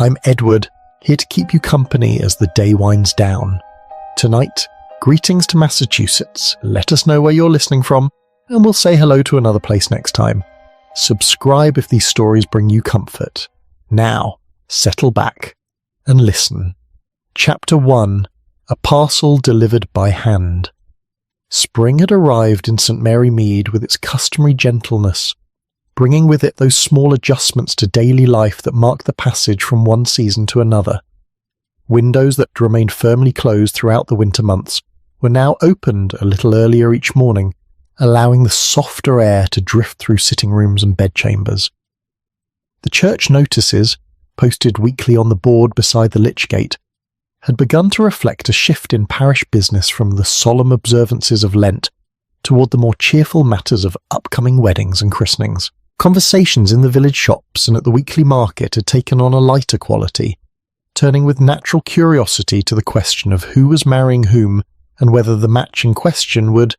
I'm Edward, here to keep you company as the day winds down. Tonight, greetings to Massachusetts. Let us know where you're listening from, and we'll say hello to another place next time. Subscribe if these stories bring you comfort. Now, settle back and listen. Chapter 1. A Parcel Delivered by Hand. Spring had arrived in St. Mary Mead with its customary gentleness, bringing with it those small adjustments to daily life that mark the passage from one season to another. Windows that remained firmly closed throughout the winter months were now opened a little earlier each morning, allowing the softer air to drift through sitting rooms and bedchambers. The church notices, posted weekly on the board beside the lich gate, had begun to reflect a shift in parish business from the solemn observances of Lent toward the more cheerful matters of upcoming weddings and christenings. Conversations in the village shops and at the weekly market had taken on a lighter quality, turning with natural curiosity to the question of who was marrying whom and whether the match in question would,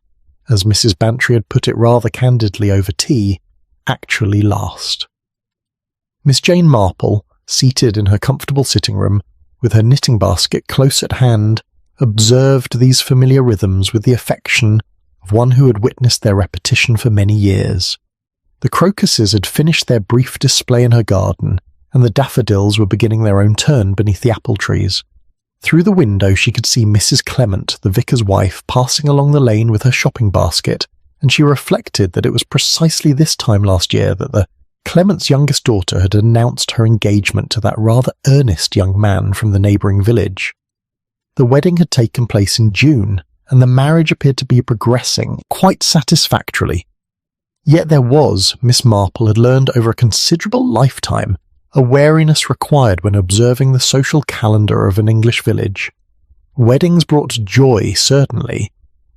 as Mrs. Bantry had put it rather candidly over tea, actually last. Miss Jane Marple, seated in her comfortable sitting room, with her knitting basket close at hand, observed these familiar rhythms with the affection of one who had witnessed their repetition for many years. The crocuses had finished their brief display in her garden, and the daffodils were beginning their own turn beneath the apple trees. Through the window she could see Mrs. Clement, the vicar's wife, passing along the lane with her shopping basket, and she reflected that it was precisely this time last year that the Clement's youngest daughter had announced her engagement to that rather earnest young man from the neighbouring village. The wedding had taken place in June, and the marriage appeared to be progressing quite satisfactorily. Yet there was, Miss Marple had learned over a considerable lifetime, a wariness required when observing the social calendar of an English village. Weddings brought joy, certainly,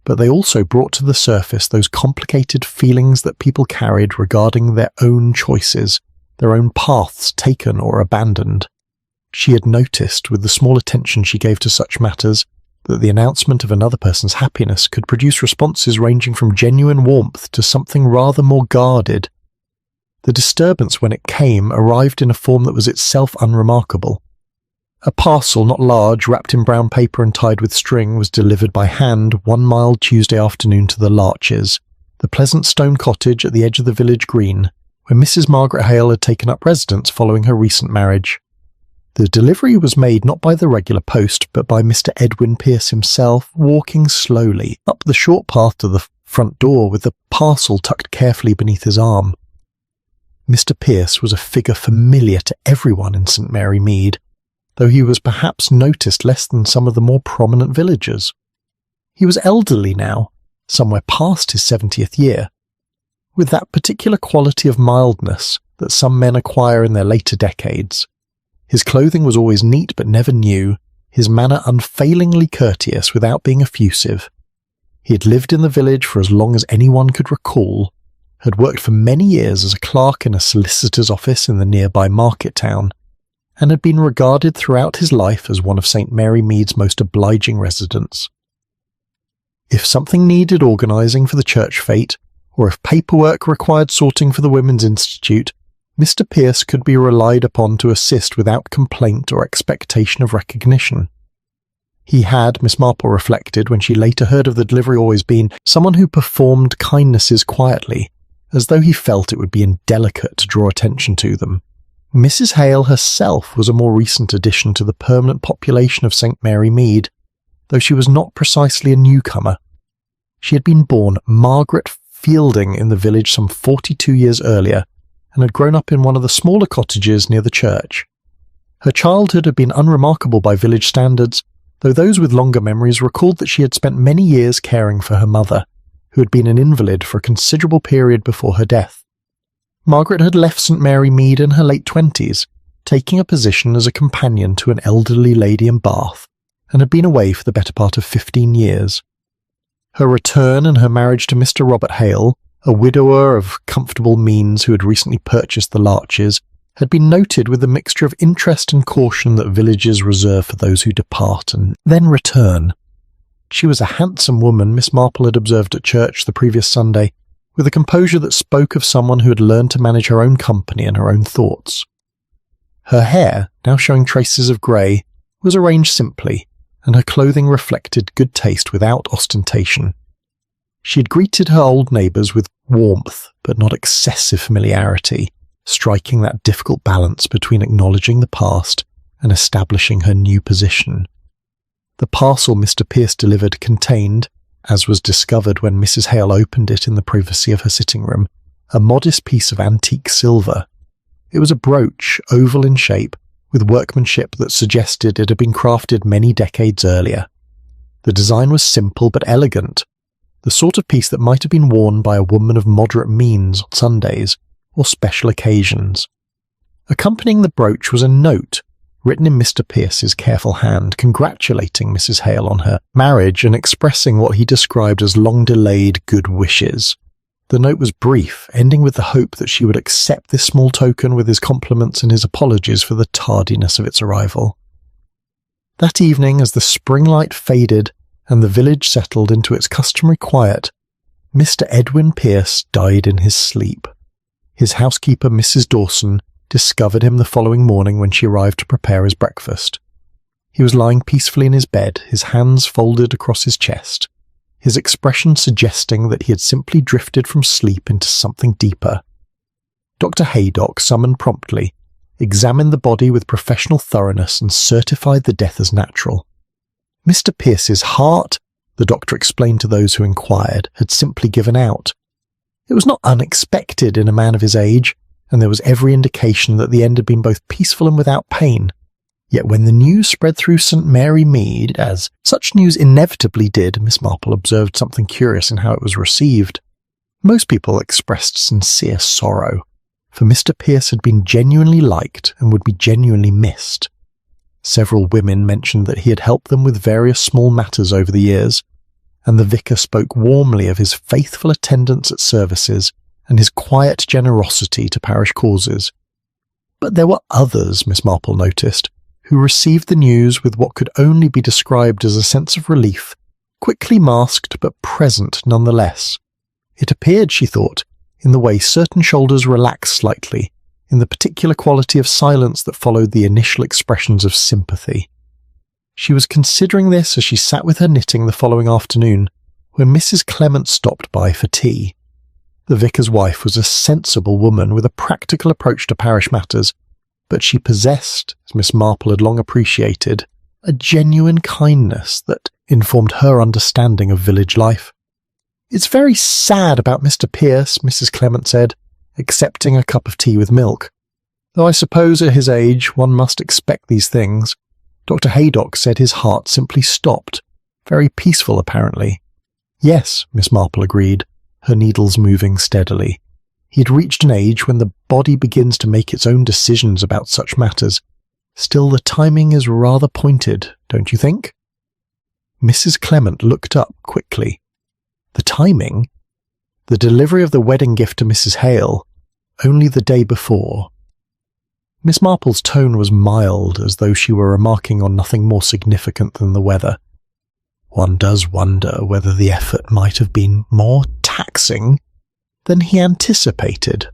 but they also brought to the surface those complicated feelings that people carried regarding their own choices, their own paths taken or abandoned. She had noticed, with the small attention she gave to such matters, that the announcement of another person's happiness could produce responses ranging from genuine warmth to something rather more guarded. The disturbance, when it came, arrived in a form that was itself unremarkable. A parcel not large, wrapped in brown paper and tied with string, was delivered by hand one mild Tuesday afternoon to the Larches, the pleasant stone cottage at the edge of the village green, where Mrs. Margaret Hale had taken up residence following her recent marriage. The delivery was made not by the regular post, but by Mr. Edwin Pierce himself, walking slowly up the short path to the front door with the parcel tucked carefully beneath his arm. Mr. Pierce was a figure familiar to everyone in St. Mary Mead, though he was perhaps noticed less than some of the more prominent villagers. He was elderly now, somewhere past his 70th year, with that particular quality of mildness that some men acquire in their later decades. His clothing was always neat but never new, his manner unfailingly courteous without being effusive. He had lived in the village for as long as anyone could recall, had worked for many years as a clerk in a solicitor's office in the nearby market town, and had been regarded throughout his life as one of St. Mary Mead's most obliging residents. If something needed organising for the church fete, or if paperwork required sorting for the Women's Institute, Mr. Pierce could be relied upon to assist without complaint or expectation of recognition. He had, Miss Marple reflected when she later heard of the delivery, always been someone who performed kindnesses quietly, as though he felt it would be indelicate to draw attention to them. Mrs. Hale herself was a more recent addition to the permanent population of St. Mary Mead, though she was not precisely a newcomer. She had been born Margaret Fielding in the village some 42 years earlier, and had grown up in one of the smaller cottages near the church. Her childhood had been unremarkable by village standards, though those with longer memories recalled that she had spent many years caring for her mother, who had been an invalid for a considerable period before her death. Margaret had left St. Mary Mead in her late 20s, taking a position as a companion to an elderly lady in Bath, and had been away for the better part of 15 years. Her return and her marriage to Mr. Robert Hale, a widower of comfortable means who had recently purchased the Larches, had been noted with the mixture of interest and caution that villages reserve for those who depart and then return. She was a handsome woman, Miss Marple had observed at church the previous Sunday, with a composure that spoke of someone who had learned to manage her own company and her own thoughts. Her hair, now showing traces of grey, was arranged simply, and her clothing reflected good taste without ostentation. She had greeted her old neighbours with warmth, but not excessive familiarity, striking that difficult balance between acknowledging the past and establishing her new position. The parcel Mr. Pierce delivered contained, as was discovered when Mrs. Hale opened it in the privacy of her sitting room, a modest piece of antique silver. It was a brooch, oval in shape, with workmanship that suggested it had been crafted many decades earlier. The design was simple but elegant, the sort of piece that might have been worn by a woman of moderate means on Sundays or special occasions. Accompanying the brooch was a note, written in Mr. Pierce's careful hand, congratulating Mrs. Hale on her marriage and expressing what he described as long-delayed good wishes. The note was brief, ending with the hope that she would accept this small token with his compliments and his apologies for the tardiness of its arrival. That evening, as the spring light faded and the village settled into its customary quiet, Mr. Edwin Pierce died in his sleep. His housekeeper, Mrs. Dawson, discovered him the following morning when she arrived to prepare his breakfast. He was lying peacefully in his bed, his hands folded across his chest, his expression suggesting that he had simply drifted from sleep into something deeper. Dr. Haydock, summoned promptly, examined the body with professional thoroughness and certified the death as natural. Mr. Pierce's heart, the doctor explained to those who inquired, had simply given out. It was not unexpected in a man of his age, and there was every indication that the end had been both peaceful and without pain. Yet when the news spread through St. Mary Mead, as such news inevitably did, Miss Marple observed something curious in how it was received. Most people expressed sincere sorrow, for Mr. Pierce had been genuinely liked and would be genuinely missed. Several women mentioned that he had helped them with various small matters over the years, and the vicar spoke warmly of his faithful attendance at services and his quiet generosity to parish causes. But there were others, Miss Marple noticed, who received the news with what could only be described as a sense of relief, quickly masked but present nonetheless. It appeared, she thought, in the way certain shoulders relaxed slightly, in the particular quality of silence that followed the initial expressions of sympathy. She was considering this as she sat with her knitting the following afternoon, when Mrs. Clement stopped by for tea. The vicar's wife was a sensible woman with a practical approach to parish matters, but she possessed, as Miss Marple had long appreciated, a genuine kindness that informed her understanding of village life. "It's very sad about Mr. Pierce," Mrs. Clement said, accepting a cup of tea with milk. "Though I suppose at his age one must expect these things." Dr. Haydock said his heart simply stopped, very peaceful apparently. "Yes," Miss Marple agreed, her needles moving steadily. "He had reached an age when the body begins to make its own decisions about such matters. Still, the timing is rather pointed, don't you think?" Mrs. Clement looked up quickly. The timing? The delivery of the wedding gift to Mrs. Hale, only the day before. Miss Marple's tone was mild, as though she were remarking on nothing more significant than the weather. "One does wonder whether the effort might have been more taxing than he anticipated."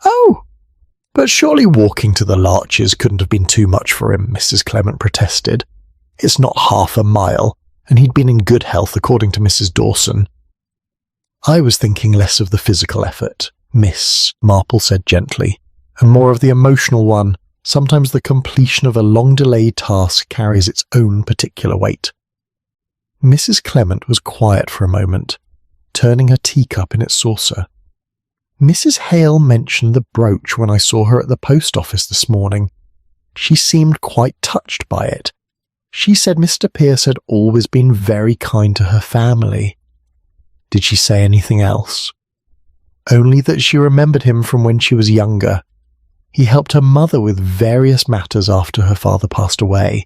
"Oh, but surely walking to the Larches couldn't have been too much for him," Mrs. Clement protested. "It's not half a mile, and he'd been in good health according to Mrs. Dawson." "I was thinking less of the physical effort," Miss Marple said gently, "and more of the emotional one. Sometimes the completion of a long-delayed task carries its own particular weight." Mrs. Clement was quiet for a moment, turning her teacup in its saucer. "Mrs. Hale mentioned the brooch when I saw her at the post office this morning. She seemed quite touched by it. She said Mr. Pierce had always been very kind to her family." "Did she say anything else?" "Only that she remembered him from when she was younger. He helped her mother with various matters after her father passed away.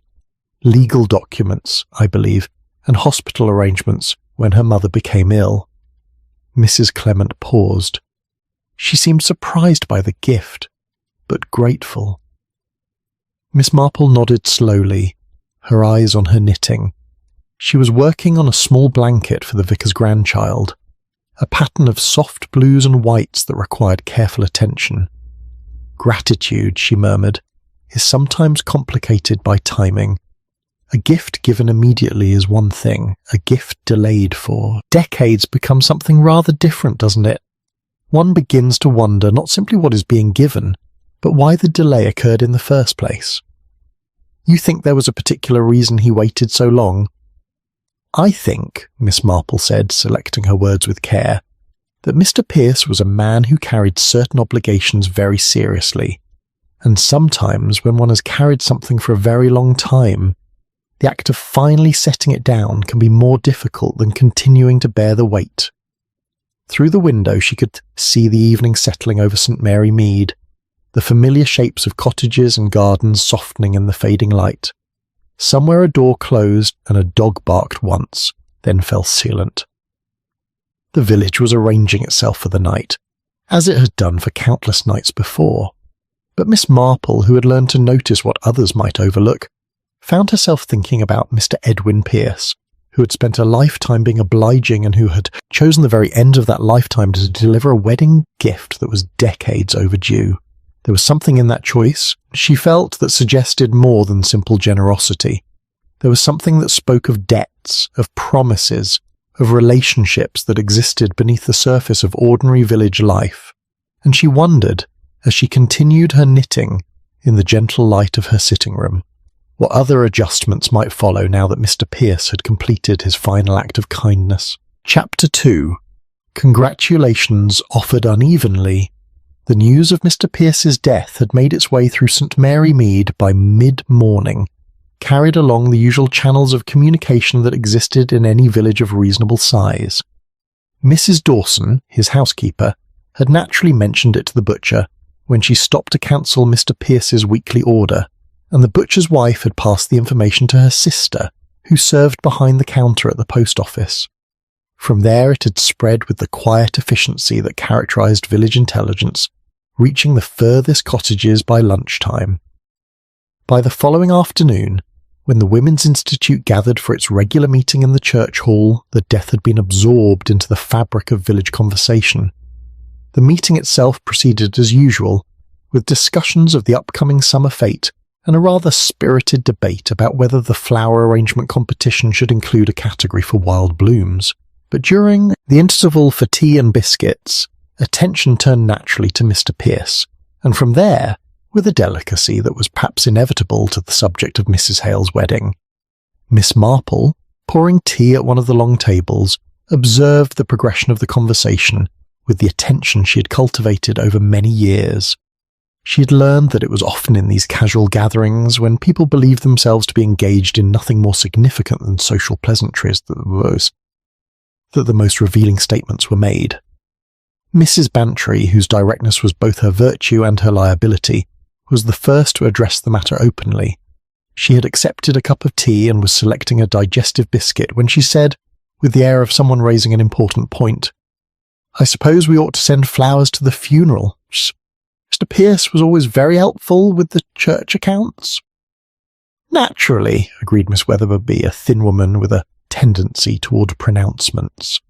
Legal documents, I believe, and hospital arrangements when her mother became ill." Mrs. Clement paused. She seemed surprised by the gift, but grateful. Miss Marple nodded slowly, her eyes on her knitting. She was working on a small blanket for the vicar's grandchild, a pattern of soft blues and whites that required careful attention. "Gratitude," she murmured, is sometimes complicated by timing. A gift given immediately is one thing, a gift delayed for decades becomes something rather different, doesn't it? One begins to wonder not simply what is being given, but why the delay occurred in the first place. You think there was a particular reason he waited so long? I think, Miss Marple said, selecting her words with care, that Mr. Pierce was a man who carried certain obligations very seriously, and sometimes when one has carried something for a very long time, the act of finally setting it down can be more difficult than continuing to bear the weight. Through the window she could see the evening settling over St. Mary Mead, the familiar shapes of cottages and gardens softening in the fading light. Somewhere a door closed and a dog barked once, then fell silent. The village was arranging itself for the night, as it had done for countless nights before. But Miss Marple, who had learned to notice what others might overlook, found herself thinking about Mr. Edwin Pierce, who had spent a lifetime being obliging and who had chosen the very end of that lifetime to deliver a wedding gift that was decades overdue. There was something in that choice, she felt, that suggested more than simple generosity. There was something that spoke of debts, of promises, of relationships that existed beneath the surface of ordinary village life, and she wondered, as she continued her knitting in the gentle light of her sitting room, what other adjustments might follow now that Mr. Pierce had completed his final act of kindness. Chapter 2. Congratulations offered unevenly. The news of Mr. Pierce's death had made its way through St. Mary Mead by mid-morning, carried along the usual channels of communication that existed in any village of reasonable size. Mrs. Dawson, his housekeeper, had naturally mentioned it to the butcher when she stopped to cancel Mr. Pierce's weekly order, and the butcher's wife had passed the information to her sister, who served behind the counter at the post office. From there it had spread with the quiet efficiency that characterized village intelligence, reaching the furthest cottages by lunchtime. By the following afternoon, when the Women's Institute gathered for its regular meeting in the church hall, the death had been absorbed into the fabric of village conversation. The meeting itself proceeded as usual, with discussions of the upcoming summer fete and a rather spirited debate about whether the flower arrangement competition should include a category for wild blooms. But during the interval for tea and biscuits, attention turned naturally to Mr. Pierce, and from there, with a delicacy that was perhaps inevitable to the subject of Mrs. Hale's wedding, Miss Marple, pouring tea at one of the long tables, observed the progression of the conversation with the attention she had cultivated over many years. She had learned that it was often in these casual gatherings, when people believed themselves to be engaged in nothing more significant than social pleasantries, that the most revealing statements were made. Mrs. Bantry, whose directness was both her virtue and her liability, was the first to address the matter openly. She had accepted a cup of tea and was selecting a digestive biscuit when she said, with the air of someone raising an important point, "I suppose we ought to send flowers to the funeral. Mr. Pierce was always very helpful with the church accounts." "Naturally," agreed Miss Weatherby, a thin woman with a tendency toward pronouncements.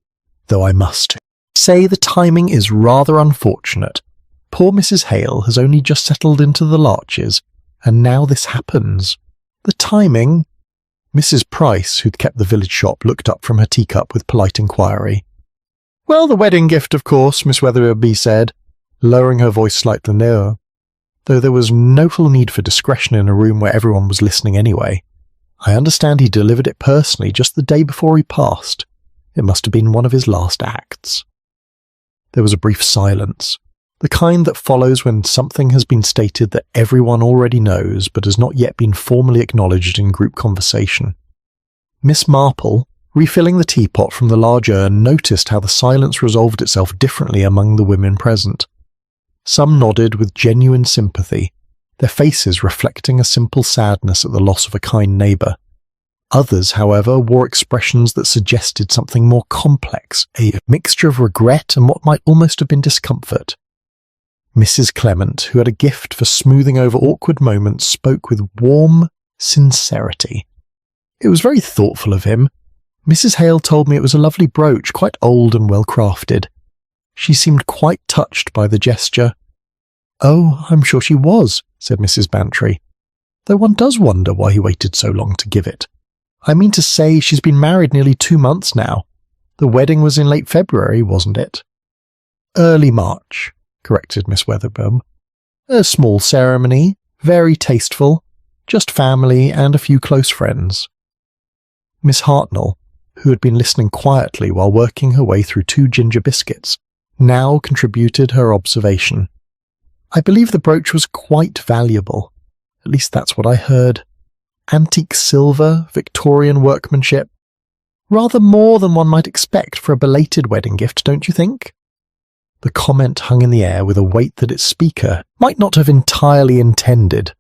"Though I must say the timing is rather unfortunate. Poor Mrs. Hale has only just settled into the Larches, and now this happens." "The timing?" Mrs. Price, who'd kept the village shop, looked up from her teacup with polite inquiry. "Well, the wedding gift, of course," Miss Weatherby said, lowering her voice slightly lower, though there was no full need for discretion in a room where everyone was listening anyway. "I understand he delivered it personally just the day before he passed. It must have been one of his last acts." There was a brief silence, the kind that follows when something has been stated that everyone already knows but has not yet been formally acknowledged in group conversation. Miss Marple, refilling the teapot from the large urn, noticed how the silence resolved itself differently among the women present. Some nodded with genuine sympathy, their faces reflecting a simple sadness at the loss of a kind neighbour. Others, however, wore expressions that suggested something more complex, a mixture of regret and what might almost have been discomfort. Mrs. Clement, who had a gift for smoothing over awkward moments, spoke with warm sincerity. "It was very thoughtful of him. Mrs. Hale told me it was a lovely brooch, quite old and well crafted. She seemed quite touched by the gesture." "Oh, I'm sure she was," said Mrs. Bantry. though one does wonder why he waited so long to give it. I mean to say, she's been married nearly 2 months now. The wedding was in late February, wasn't it? Early March, corrected Miss Weatherboom. A small ceremony, very tasteful, just family and a few close friends. Miss Hartnell, who had been listening quietly while working her way through 2 ginger biscuits, now contributed her observation. I believe the brooch was quite valuable. At least that's what I heard. Antique silver, Victorian workmanship. Rather more than one might expect for a belated wedding gift, don't you think? The comment hung in the air with a weight that its speaker might not have entirely intended.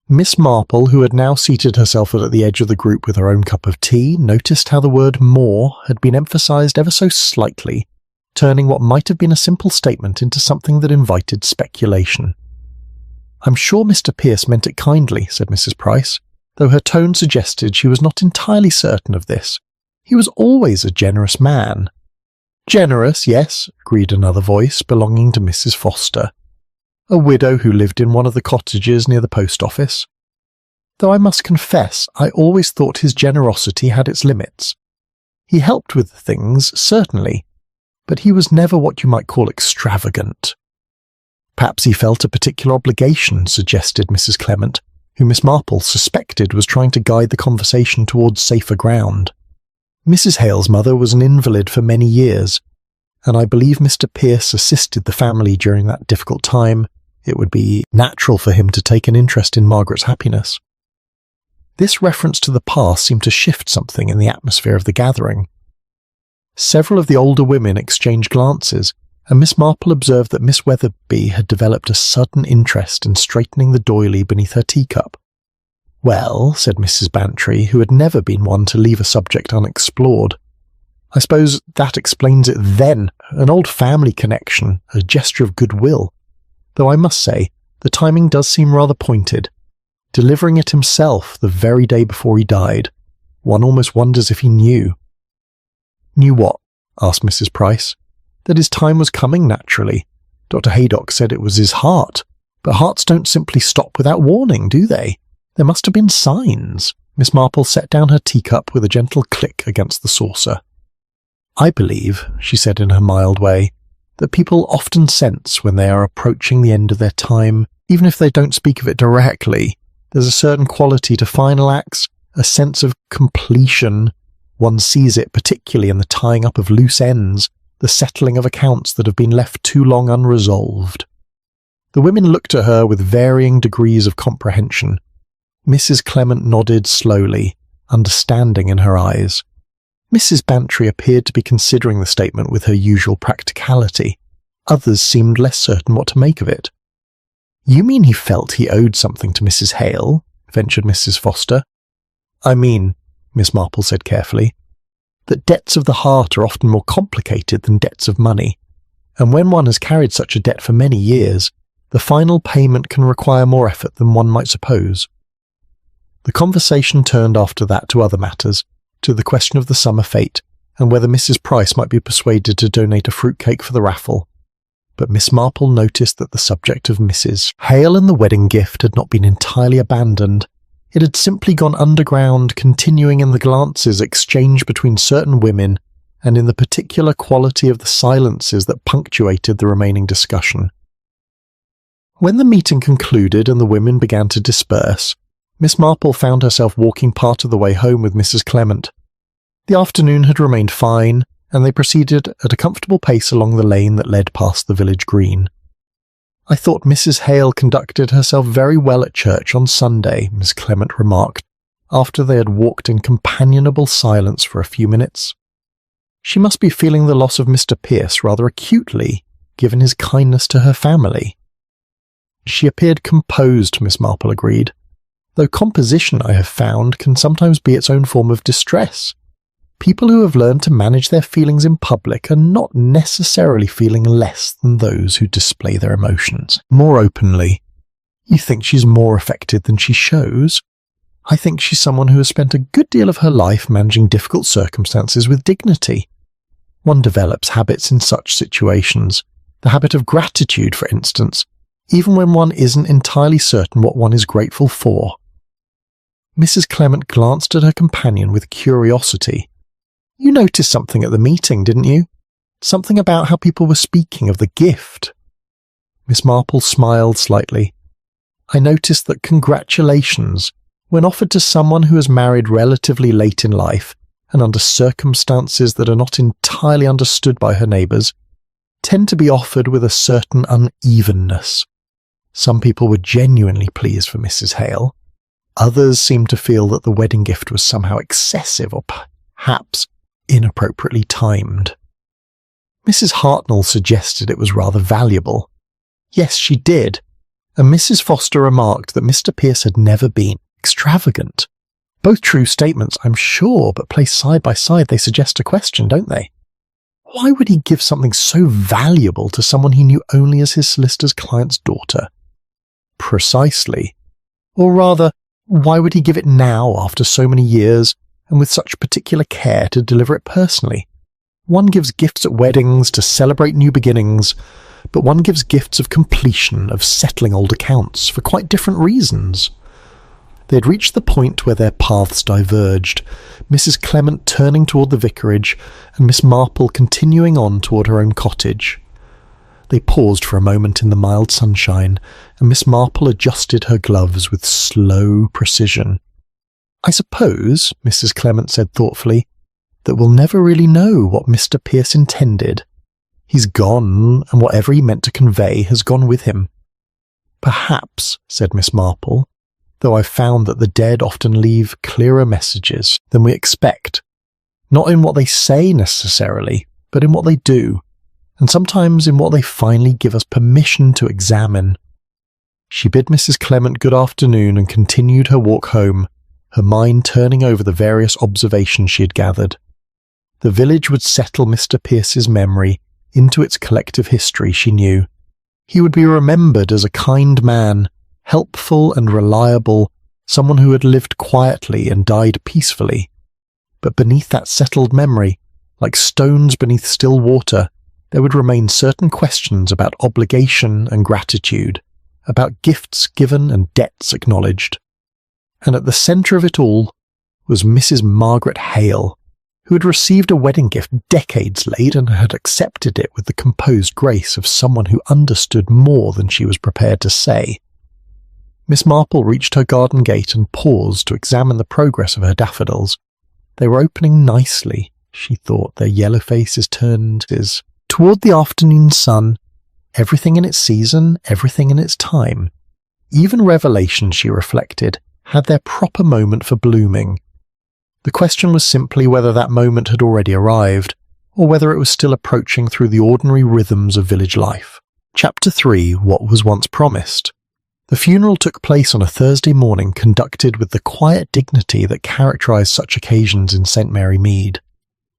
Miss Marple, who had now seated herself at the edge of the group with her own cup of tea, noticed how the word more had been emphasised ever so slightly, turning what might have been a simple statement into something that invited speculation. "I'm sure Mr. Pierce meant it kindly," said Mrs. Price, though her tone suggested she was not entirely certain of this. "He was always a generous man." "Generous, yes," agreed another voice belonging to Mrs. Foster, a widow who lived in one of the cottages near the post office. "Though I must confess I always thought his generosity had its limits. He helped with things, certainly, but he was never what you might call extravagant." "Perhaps he felt a particular obligation," suggested Mrs. Clement, who Miss Marple suspected was trying to guide the conversation towards safer ground. "Mrs. Hale's mother was an invalid for many years, and I believe Mr. Pierce assisted the family during that difficult time. It would be natural for him to take an interest in Margaret's happiness." This reference to the past seemed to shift something in the atmosphere of the gathering. Several of the older women exchanged glances, and Miss Marple observed that Miss Weatherby had developed a sudden interest in straightening the doily beneath her teacup. "Well," said Mrs. Bantry, who had never been one to leave a subject unexplored, "I suppose that explains it then, an old family connection, a gesture of goodwill. Though I must say, the timing does seem rather pointed. Delivering it himself the very day before he died. One almost wonders if he knew." "Knew what?" asked Mrs. Price. "That his time was coming, naturally. Dr. Haydock said it was his heart. But hearts don't simply stop without warning, do they? There must have been signs." Miss Marple set down her teacup with a gentle click against the saucer. "I believe," she said in her mild way, "that people often sense when they are approaching the end of their time, even if they don't speak of it directly. There's a certain quality to final acts, a sense of completion. One sees it particularly in the tying up of loose ends, the settling of accounts that have been left too long unresolved." The women looked at her with varying degrees of comprehension. Mrs. Clement nodded slowly, understanding in her eyes. Mrs. Bantry appeared to be considering the statement with her usual practicality. Others seemed less certain what to make of it. "You mean he felt he owed something to Mrs. Hale?" ventured Mrs. Foster. "I mean," Miss Marple said carefully, "that debts of the heart are often more complicated than debts of money, and when one has carried such a debt for many years, the final payment can require more effort than one might suppose." The conversation turned after that to other matters, to the question of the summer fete, and whether Mrs. Price might be persuaded to donate a fruitcake for the raffle. But Miss Marple noticed that the subject of Mrs. Hale and the wedding gift had not been entirely abandoned. It had simply gone underground, continuing in the glances exchanged between certain women and in the particular quality of the silences that punctuated the remaining discussion. When the meeting concluded and the women began to disperse, Miss Marple found herself walking part of the way home with Mrs. Clement. The afternoon had remained fine, and they proceeded at a comfortable pace along the lane that led past the village green. "I thought Mrs. Hale conducted herself very well at church on Sunday," Miss Clement remarked, after they had walked in companionable silence for a few minutes. "She must be feeling the loss of Mr. Pierce rather acutely, given his kindness to her family." "She appeared composed," Miss Marple agreed, "though composition, I have found, can sometimes be its own form of distress. People who have learned to manage their feelings in public are not necessarily feeling less than those who display their emotions more openly." "You think she's more affected than she shows?" "I think she's someone who has spent a good deal of her life managing difficult circumstances with dignity. One develops habits in such situations, the habit of gratitude, for instance, even when one isn't entirely certain what one is grateful for." Mrs. Clement glanced at her companion with curiosity. "You noticed something at the meeting, didn't you? Something about how people were speaking of the gift." Miss Marple smiled slightly. "I noticed that congratulations, when offered to someone who is married relatively late in life and under circumstances that are not entirely understood by her neighbours, tend to be offered with a certain unevenness. Some people were genuinely pleased for Mrs. Hale. Others seemed to feel that the wedding gift was somehow excessive or perhaps inappropriately timed. Mrs. Hartnell suggested it was rather valuable. Yes, she did, and Mrs. Foster remarked that Mr. Pierce had never been extravagant. Both true statements, I'm sure, but placed side by side they suggest a question, don't they? Why would he give something so valuable to someone he knew only as his solicitor's client's daughter? Precisely. Or rather, why would he give it now after so many years and with such particular care to deliver it personally? One gives gifts at weddings to celebrate new beginnings, but one gives gifts of completion, of settling old accounts, for quite different reasons. They had reached the point where their paths diverged, Mrs. Clement turning toward the vicarage and Miss Marple continuing on toward her own cottage. They paused for a moment in the mild sunshine, and Miss Marple adjusted her gloves with slow precision. "I suppose," Mrs. Clement said thoughtfully, "that we'll never really know what Mr. Pierce intended. He's gone, and whatever he meant to convey has gone with him." "Perhaps," said Miss Marple, "though I've found that the dead often leave clearer messages than we expect, not in what they say necessarily, but in what they do, and sometimes in what they finally give us permission to examine." She bid Mrs. Clement good afternoon and continued her walk home, her mind turning over the various observations she had gathered. The village would settle Mr. Pierce's memory into its collective history, she knew. He would be remembered as a kind man, helpful and reliable, someone who had lived quietly and died peacefully. But beneath that settled memory, like stones beneath still water, there would remain certain questions about obligation and gratitude, about gifts given and debts acknowledged. And at the centre of it all was Mrs. Margaret Hale, who had received a wedding gift decades late and had accepted it with the composed grace of someone who understood more than she was prepared to say. Miss Marple reached her garden gate and paused to examine the progress of her daffodils. They were opening nicely, she thought, their yellow faces turned toward the afternoon sun, everything in its season, everything in its time. Even revelations, she reflected, had their proper moment for blooming. The question was simply whether that moment had already arrived, or whether it was still approaching through the ordinary rhythms of village life. Chapter 3. What was once promised. The funeral took place on a Thursday morning, conducted with the quiet dignity that characterised such occasions in St. Mary Mead.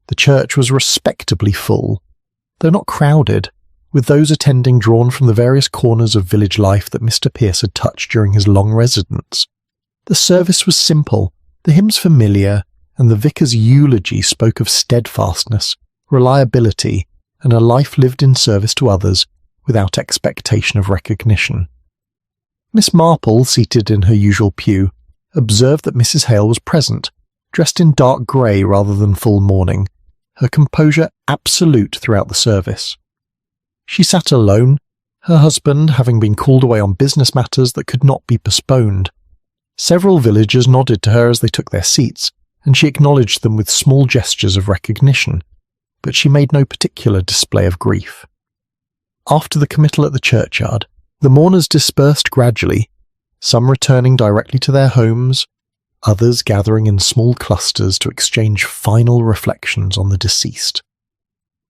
The church was respectably full, though not crowded, with those attending drawn from the various corners of village life that Mr. Pierce had touched during his long residence. The service was simple, the hymns familiar, and the vicar's eulogy spoke of steadfastness, reliability, and a life lived in service to others without expectation of recognition. Miss Marple, seated in her usual pew, observed that Mrs. Hale was present, dressed in dark grey rather than full mourning, her composure absolute throughout the service. She sat alone, her husband having been called away on business matters that could not be postponed. Several villagers nodded to her as they took their seats, and she acknowledged them with small gestures of recognition, but she made no particular display of grief. After the committal at the churchyard, the mourners dispersed gradually, some returning directly to their homes, others gathering in small clusters to exchange final reflections on the deceased.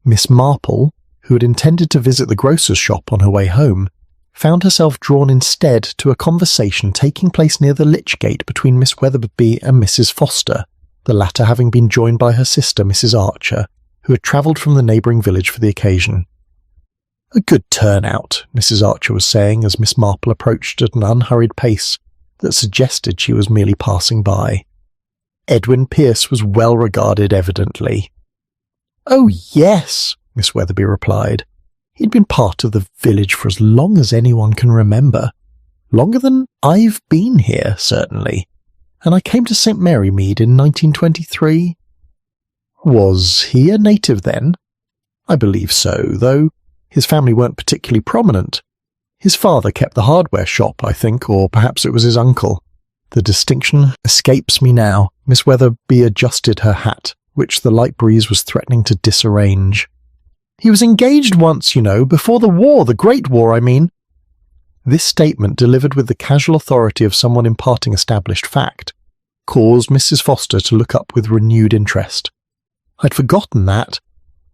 Miss Marple, who had intended to visit the grocer's shop on her way home, found herself drawn instead to a conversation taking place near the lich gate between Miss Weatherby and Mrs. Foster, the latter having been joined by her sister Mrs. Archer, who had travelled from the neighbouring village for the occasion. "A good turnout," Mrs. Archer was saying as Miss Marple approached at an unhurried pace that suggested she was merely passing by. Edwin Pierce was well regarded, evidently. "Oh, yes," Miss Weatherby replied. "He'd been part of the village for as long as anyone can remember. Longer than I've been here, certainly. and I came to St. Mary Mead in 1923. Was he a native then? I believe so, though his family weren't particularly prominent. His father kept the hardware shop, I think, or perhaps it was his uncle. The distinction escapes me now. Miss Weatherby adjusted her hat, which the light breeze was threatening to disarrange. He was engaged once, you know, before the war, the Great War, I mean. This statement, delivered with the casual authority of someone imparting established fact, caused Mrs. Foster to look up with renewed interest. I'd forgotten that.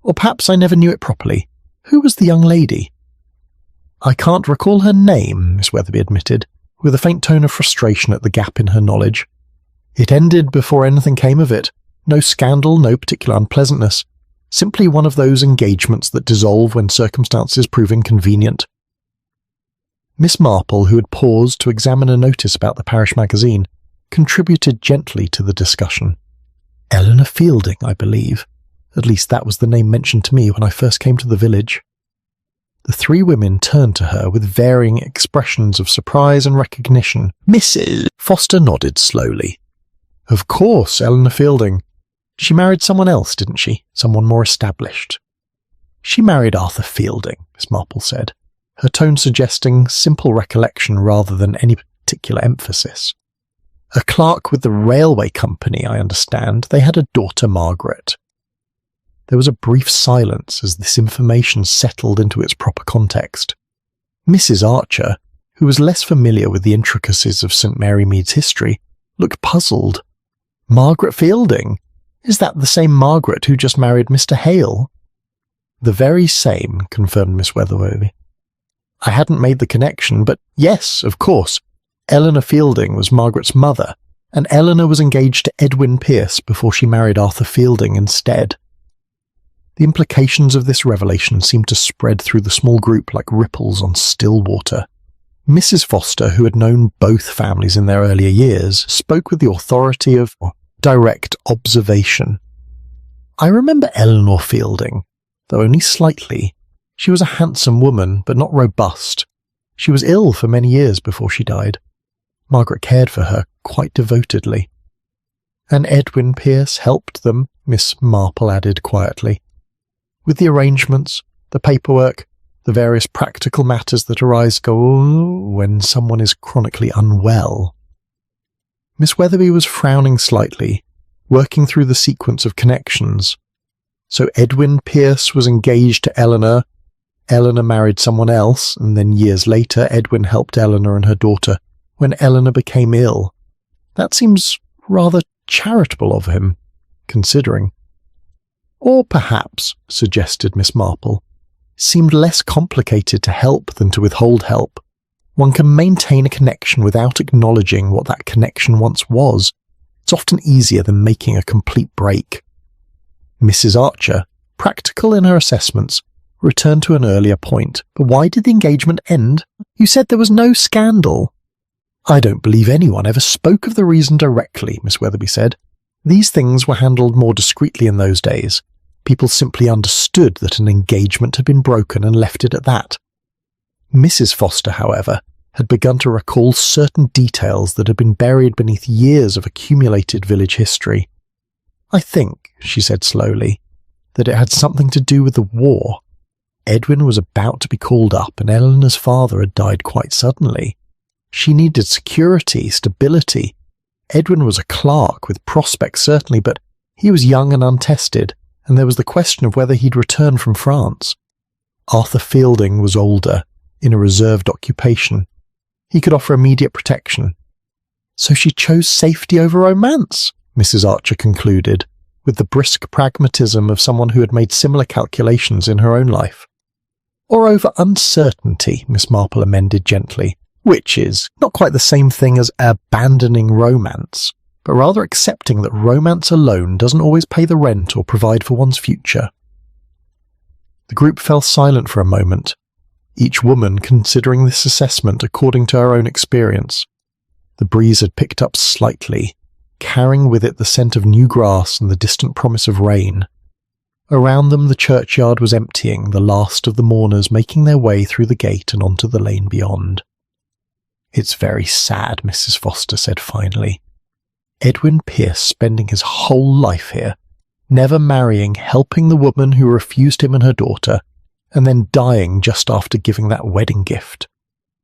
Or perhaps I never knew it properly. Who was the young lady? I can't recall her name, Miss Weatherby admitted, with a faint tone of frustration at the gap in her knowledge. It ended before anything came of it. No scandal, no particular unpleasantness. Simply one of those engagements that dissolve when circumstances prove inconvenient. Miss Marple, who had paused to examine a notice about the parish magazine, contributed gently to the discussion. Eleanor Fielding, I believe. At least that was the name mentioned to me when I first came to the village. The three women turned to her with varying expressions of surprise and recognition. Mrs. Foster nodded slowly. Of course, Eleanor Fielding. She married someone else, didn't she? Someone more established. She married Arthur Fielding, Miss Marple said, her tone suggesting simple recollection rather than any particular emphasis. A clerk with the railway company, I understand. They had a daughter, Margaret. There was a brief silence as this information settled into its proper context. Mrs. Archer, who was less familiar with the intricacies of St. Mary Mead's history, looked puzzled. Margaret Fielding? Is that the same Margaret who just married Mr. Hale? The very same, confirmed Miss Weatherby. I hadn't made the connection, but yes, of course. Eleanor Fielding was Margaret's mother, and Eleanor was engaged to Edwin Pierce before she married Arthur Fielding instead. The implications of this revelation seemed to spread through the small group like ripples on still water. Mrs. Foster, who had known both families in their earlier years, spoke with the authority of direct observation. I remember Eleanor Fielding, though only slightly. She was a handsome woman, but not robust. She was ill for many years before she died. Margaret cared for her quite devotedly. And Edwin Pierce helped them, Miss Marple added quietly. With the arrangements, the paperwork, the various practical matters that arise when someone is chronically unwell. Miss Weatherby was frowning slightly, working through the sequence of connections. So Edwin Pierce was engaged to Eleanor, Eleanor married someone else, and then years later Edwin helped Eleanor and her daughter when Eleanor became ill. That seems rather charitable of him, considering. Or perhaps, suggested Miss Marple, seemed less complicated to help than to withhold help. One can maintain a connection without acknowledging what that connection once was. It's often easier than making a complete break. Mrs. Archer, practical in her assessments, returned to an earlier point. But why did the engagement end? You said there was no scandal. I don't believe anyone ever spoke of the reason directly, Miss Weatherby said. These things were handled more discreetly in those days. People simply understood that an engagement had been broken and left it at that. Mrs. Foster, however, had begun to recall certain details that had been buried beneath years of accumulated village history. I think, she said slowly, that it had something to do with the war. Edwin was about to be called up, and Eleanor's father had died quite suddenly. She needed security, stability. Edwin was a clerk with prospects certainly, but he was young and untested, and there was the question of whether he'd return from France. Arthur Fielding was older, in a reserved occupation. He could offer immediate protection. So she chose safety over romance, Mrs. Archer concluded, with the brisk pragmatism of someone who had made similar calculations in her own life. Or over uncertainty, Miss Marple amended gently, which is not quite the same thing as abandoning romance, but rather accepting that romance alone doesn't always pay the rent or provide for one's future. The group fell silent for a moment, each woman considering this assessment according to her own experience. The breeze had picked up slightly, carrying with it the scent of new grass and the distant promise of rain. Around them the churchyard was emptying, the last of the mourners making their way through the gate and onto the lane beyond. "It's very sad," Mrs. Foster said finally. Edwin Pierce spending his whole life here, never marrying, helping the woman who refused him and her daughter, and then dying just after giving that wedding gift.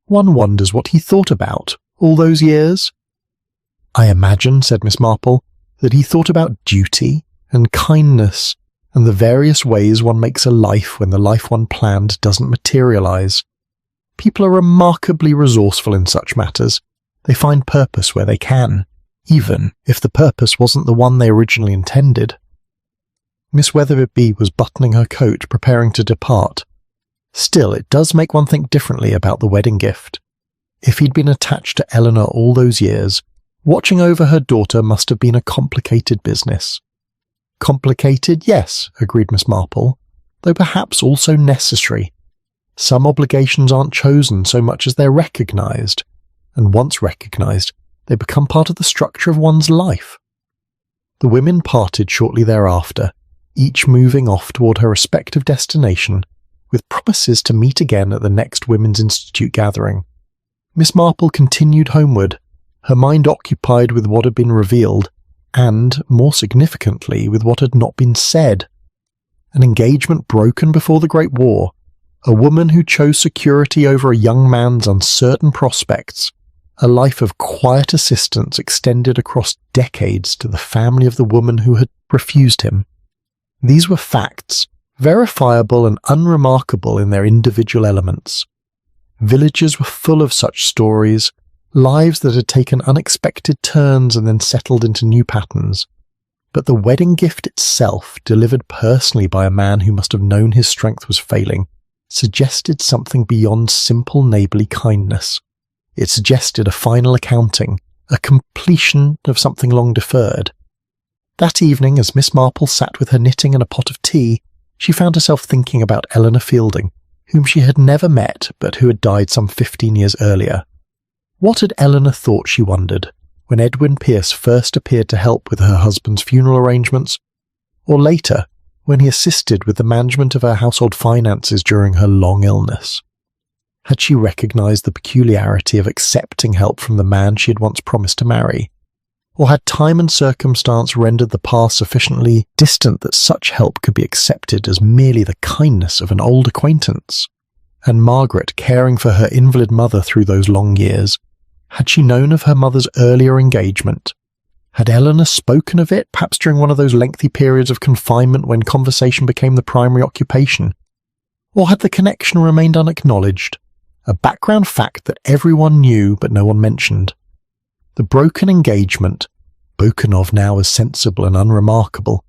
One wonders what he thought about all those years. I imagine, said Miss Marple, that he thought about duty and kindness and the various ways one makes a life when the life one planned doesn't materialize. People are remarkably resourceful in such matters. They find purpose where they can, even if the purpose wasn't the one they originally intended. Miss Weatherby was buttoning her coat, preparing to depart. Still, it does make one think differently about the wedding gift. If he'd been attached to Eleanor all those years, watching over her daughter must have been a complicated business. Complicated, yes, agreed Miss Marple, though perhaps also necessary. Some obligations aren't chosen so much as they're recognised, and once recognised, they become part of the structure of one's life. The women parted shortly thereafter, each moving off toward her respective destination, with promises to meet again at the next Women's Institute gathering. Miss Marple continued homeward, her mind occupied with what had been revealed, and, more significantly, with what had not been said. An engagement broken before the Great War, a woman who chose security over a young man's uncertain prospects, a life of quiet assistance extended across decades to the family of the woman who had refused him. These were facts, verifiable and unremarkable in their individual elements. Villages were full of such stories, lives that had taken unexpected turns and then settled into new patterns. But the wedding gift itself, delivered personally by a man who must have known his strength was failing, suggested something beyond simple neighbourly kindness. It suggested a final accounting, a completion of something long deferred. That evening, as Miss Marple sat with her knitting and a pot of tea, she found herself thinking about Eleanor Fielding, whom she had never met but who had died some 15 years earlier. What had Eleanor thought, she wondered, when Edwin Pierce first appeared to help with her husband's funeral arrangements, or later, when he assisted with the management of her household finances during her long illness? Had she recognised the peculiarity of accepting help from the man she had once promised to marry? Or had time and circumstance rendered the past sufficiently distant that such help could be accepted as merely the kindness of an old acquaintance? And Margaret, caring for her invalid mother through those long years, had she known of her mother's earlier engagement? Had Eleanor spoken of it, perhaps during one of those lengthy periods of confinement when conversation became the primary occupation? Or had the connection remained unacknowledged, a background fact that everyone knew but no one mentioned? The broken engagement, spoken of now as sensible and unremarkable,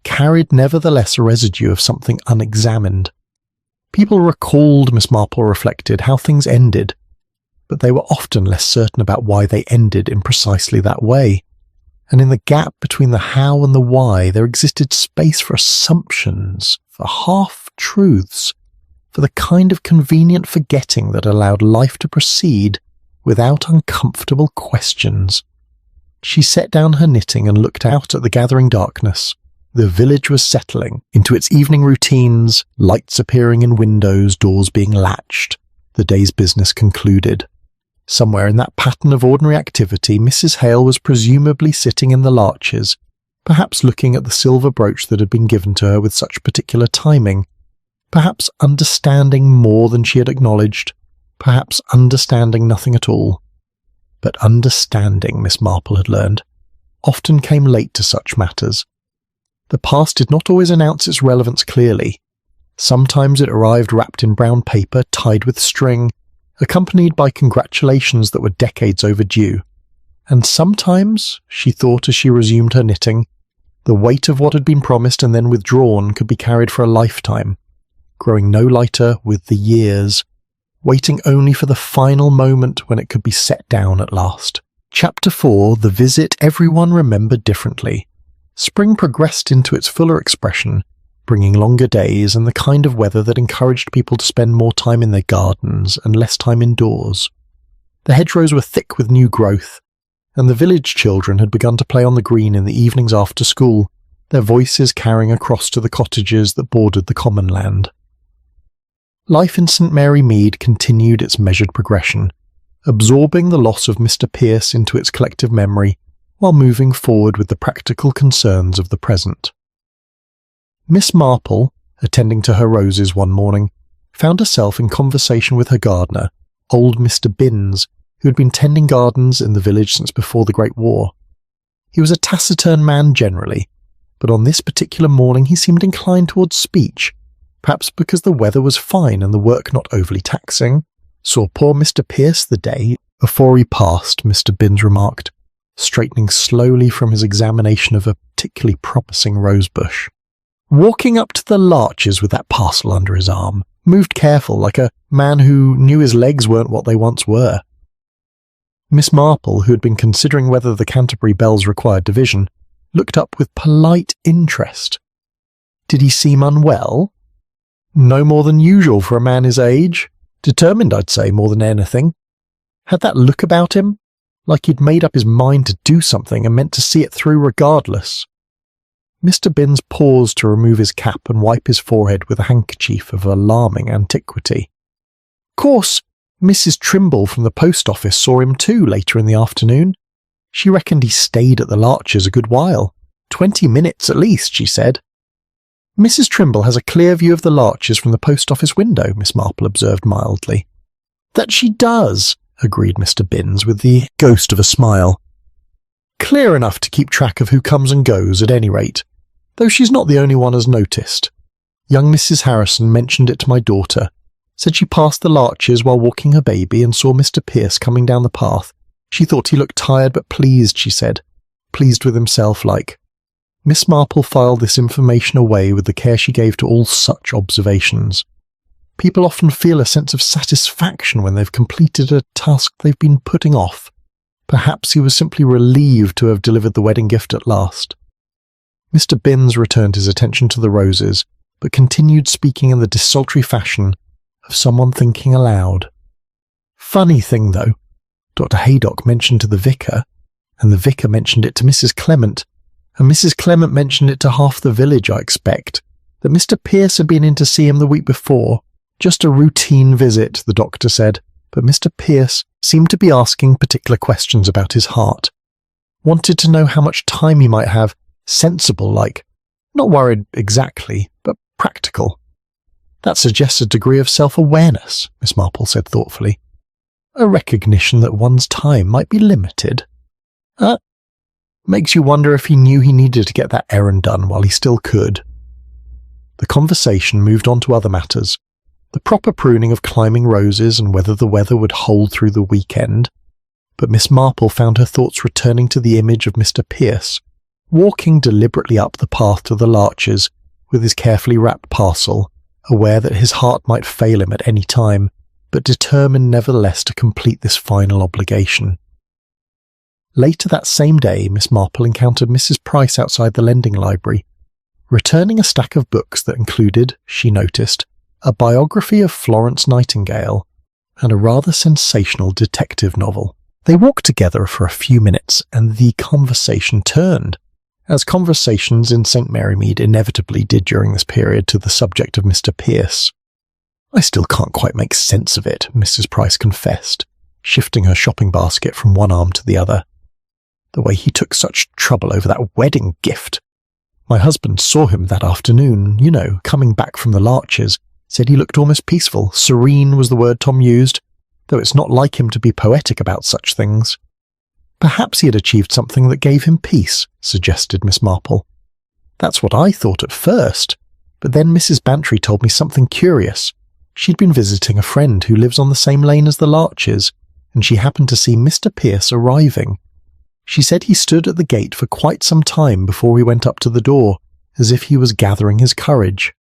carried nevertheless a residue of something unexamined. People recalled, Miss Marple reflected, how things ended, but they were often less certain about why they ended in precisely that way. And in the gap between the how and the why there existed space for assumptions, for half-truths, for the kind of convenient forgetting that allowed life to proceed without uncomfortable questions. She set down her knitting and looked out at the gathering darkness. The village was settling into its evening routines, lights appearing in windows, doors being latched, the day's business concluded. Somewhere in that pattern of ordinary activity, Mrs. Hale was presumably sitting in the larches, perhaps looking at the silver brooch that had been given to her with such particular timing, perhaps understanding more than she had acknowledged, perhaps understanding nothing at all. But understanding, Miss Marple had learned, often came late to such matters. The past did not always announce its relevance clearly. Sometimes it arrived wrapped in brown paper, tied with string, accompanied by congratulations that were decades overdue. And sometimes, she thought as she resumed her knitting, the weight of what had been promised and then withdrawn could be carried for a lifetime, growing no lighter with the years, waiting only for the final moment when it could be set down at last. Chapter 4, The Visit Everyone Remembered Differently. Spring progressed into its fuller expression, bringing longer days and the kind of weather that encouraged people to spend more time in their gardens and less time indoors. The hedgerows were thick with new growth, and the village children had begun to play on the green in the evenings after school, their voices carrying across to the cottages that bordered the common land. Life in St. Mary Mead continued its measured progression, absorbing the loss of Mr. Pierce into its collective memory, while moving forward with the practical concerns of the present. Miss Marple, attending to her roses one morning, found herself in conversation with her gardener, old Mr. Binns, who had been tending gardens in the village since before the Great War. He was a taciturn man generally, but on this particular morning he seemed inclined towards speech, perhaps because the weather was fine and the work not overly taxing. Saw poor Mr. Pierce the day before he passed, Mr. Binns remarked, straightening slowly from his examination of a particularly promising rosebush. Walking up to the larches with that parcel under his arm, moved careful, like a man who knew his legs weren't what they once were. Miss Marple, who had been considering whether the Canterbury bells required division, looked up with polite interest. Did he seem unwell? No more than usual for a man his age. Determined, I'd say, more than anything. Had that look about him, like he'd made up his mind to do something and meant to see it through regardless. Mr. Binns paused to remove his cap and wipe his forehead with a handkerchief of alarming antiquity. Course, Mrs. Trimble from the post office saw him too later in the afternoon. She reckoned he stayed at the Larches a good while. 20 minutes at least, she said. Mrs. Trimble has a clear view of the Larches from the post office window, Miss Marple observed mildly. That she does, agreed Mr. Binns with the ghost of a smile. Clear enough to keep track of who comes and goes, at any rate, though she's not the only one has noticed. Young Mrs. Harrison mentioned it to my daughter, said she passed the Larches while walking her baby and saw Mr. Pierce coming down the path. She thought he looked tired but pleased, she said, pleased with himself like. Miss Marple filed this information away with the care she gave to all such observations. People often feel a sense of satisfaction when they've completed a task they've been putting off. Perhaps he was simply relieved to have delivered the wedding gift at last. Mr. Binns returned his attention to the roses, but continued speaking in the desultory fashion of someone thinking aloud. Funny thing, though, Dr. Haydock mentioned to the vicar, and the vicar mentioned it to Mrs. Clement, and Mrs. Clement mentioned it to half the village, I expect, that Mr. Pierce had been in to see him the week before. Just a routine visit, the doctor said, but Mr. Pierce seemed to be asking particular questions about his heart. Wanted to know how much time he might have, sensible like, not worried exactly, but practical. That suggests a degree of self-awareness, Miss Marple said thoughtfully. A recognition that one's time might be limited. Makes you wonder if he knew he needed to get that errand done while he still could. The conversation moved on to other matters, the proper pruning of climbing roses and whether the weather would hold through the weekend, but Miss Marple found her thoughts returning to the image of Mr. Pierce, walking deliberately up the path to the Larches with his carefully wrapped parcel, aware that his heart might fail him at any time, but determined nevertheless to complete this final obligation. Later that same day, Miss Marple encountered Mrs. Price outside the lending library, returning a stack of books that included, she noticed, a biography of Florence Nightingale and a rather sensational detective novel. They walked together for a few minutes and the conversation turned, as conversations in St. Mary Mead inevitably did during this period, to the subject of Mr. Pierce. I still can't quite make sense of it, Mrs. Price confessed, shifting her shopping basket from one arm to the other. The way he took such trouble over that wedding gift. My husband saw him that afternoon, coming back from the Larches, said he looked almost peaceful. Serene was the word Tom used, though it's not like him to be poetic about such things. Perhaps he had achieved something that gave him peace, suggested Miss Marple. That's what I thought at first, but then Mrs. Bantry told me something curious. She'd been visiting a friend who lives on the same lane as the Larches, and she happened to see Mr. Pierce arriving. She said he stood at the gate for quite some time before he went up to the door, as if he was gathering his courage.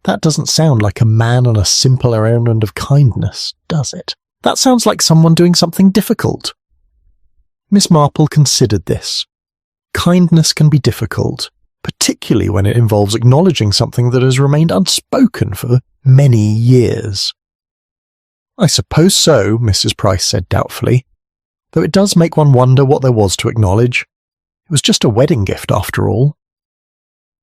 That doesn't sound like a man on a simple errand of kindness, does it? That sounds like someone doing something difficult. Miss Marple considered this. Kindness can be difficult, particularly when it involves acknowledging something that has remained unspoken for many years. I suppose so, Mrs. Price said doubtfully, though it does make one wonder what there was to acknowledge. It was just a wedding gift after all.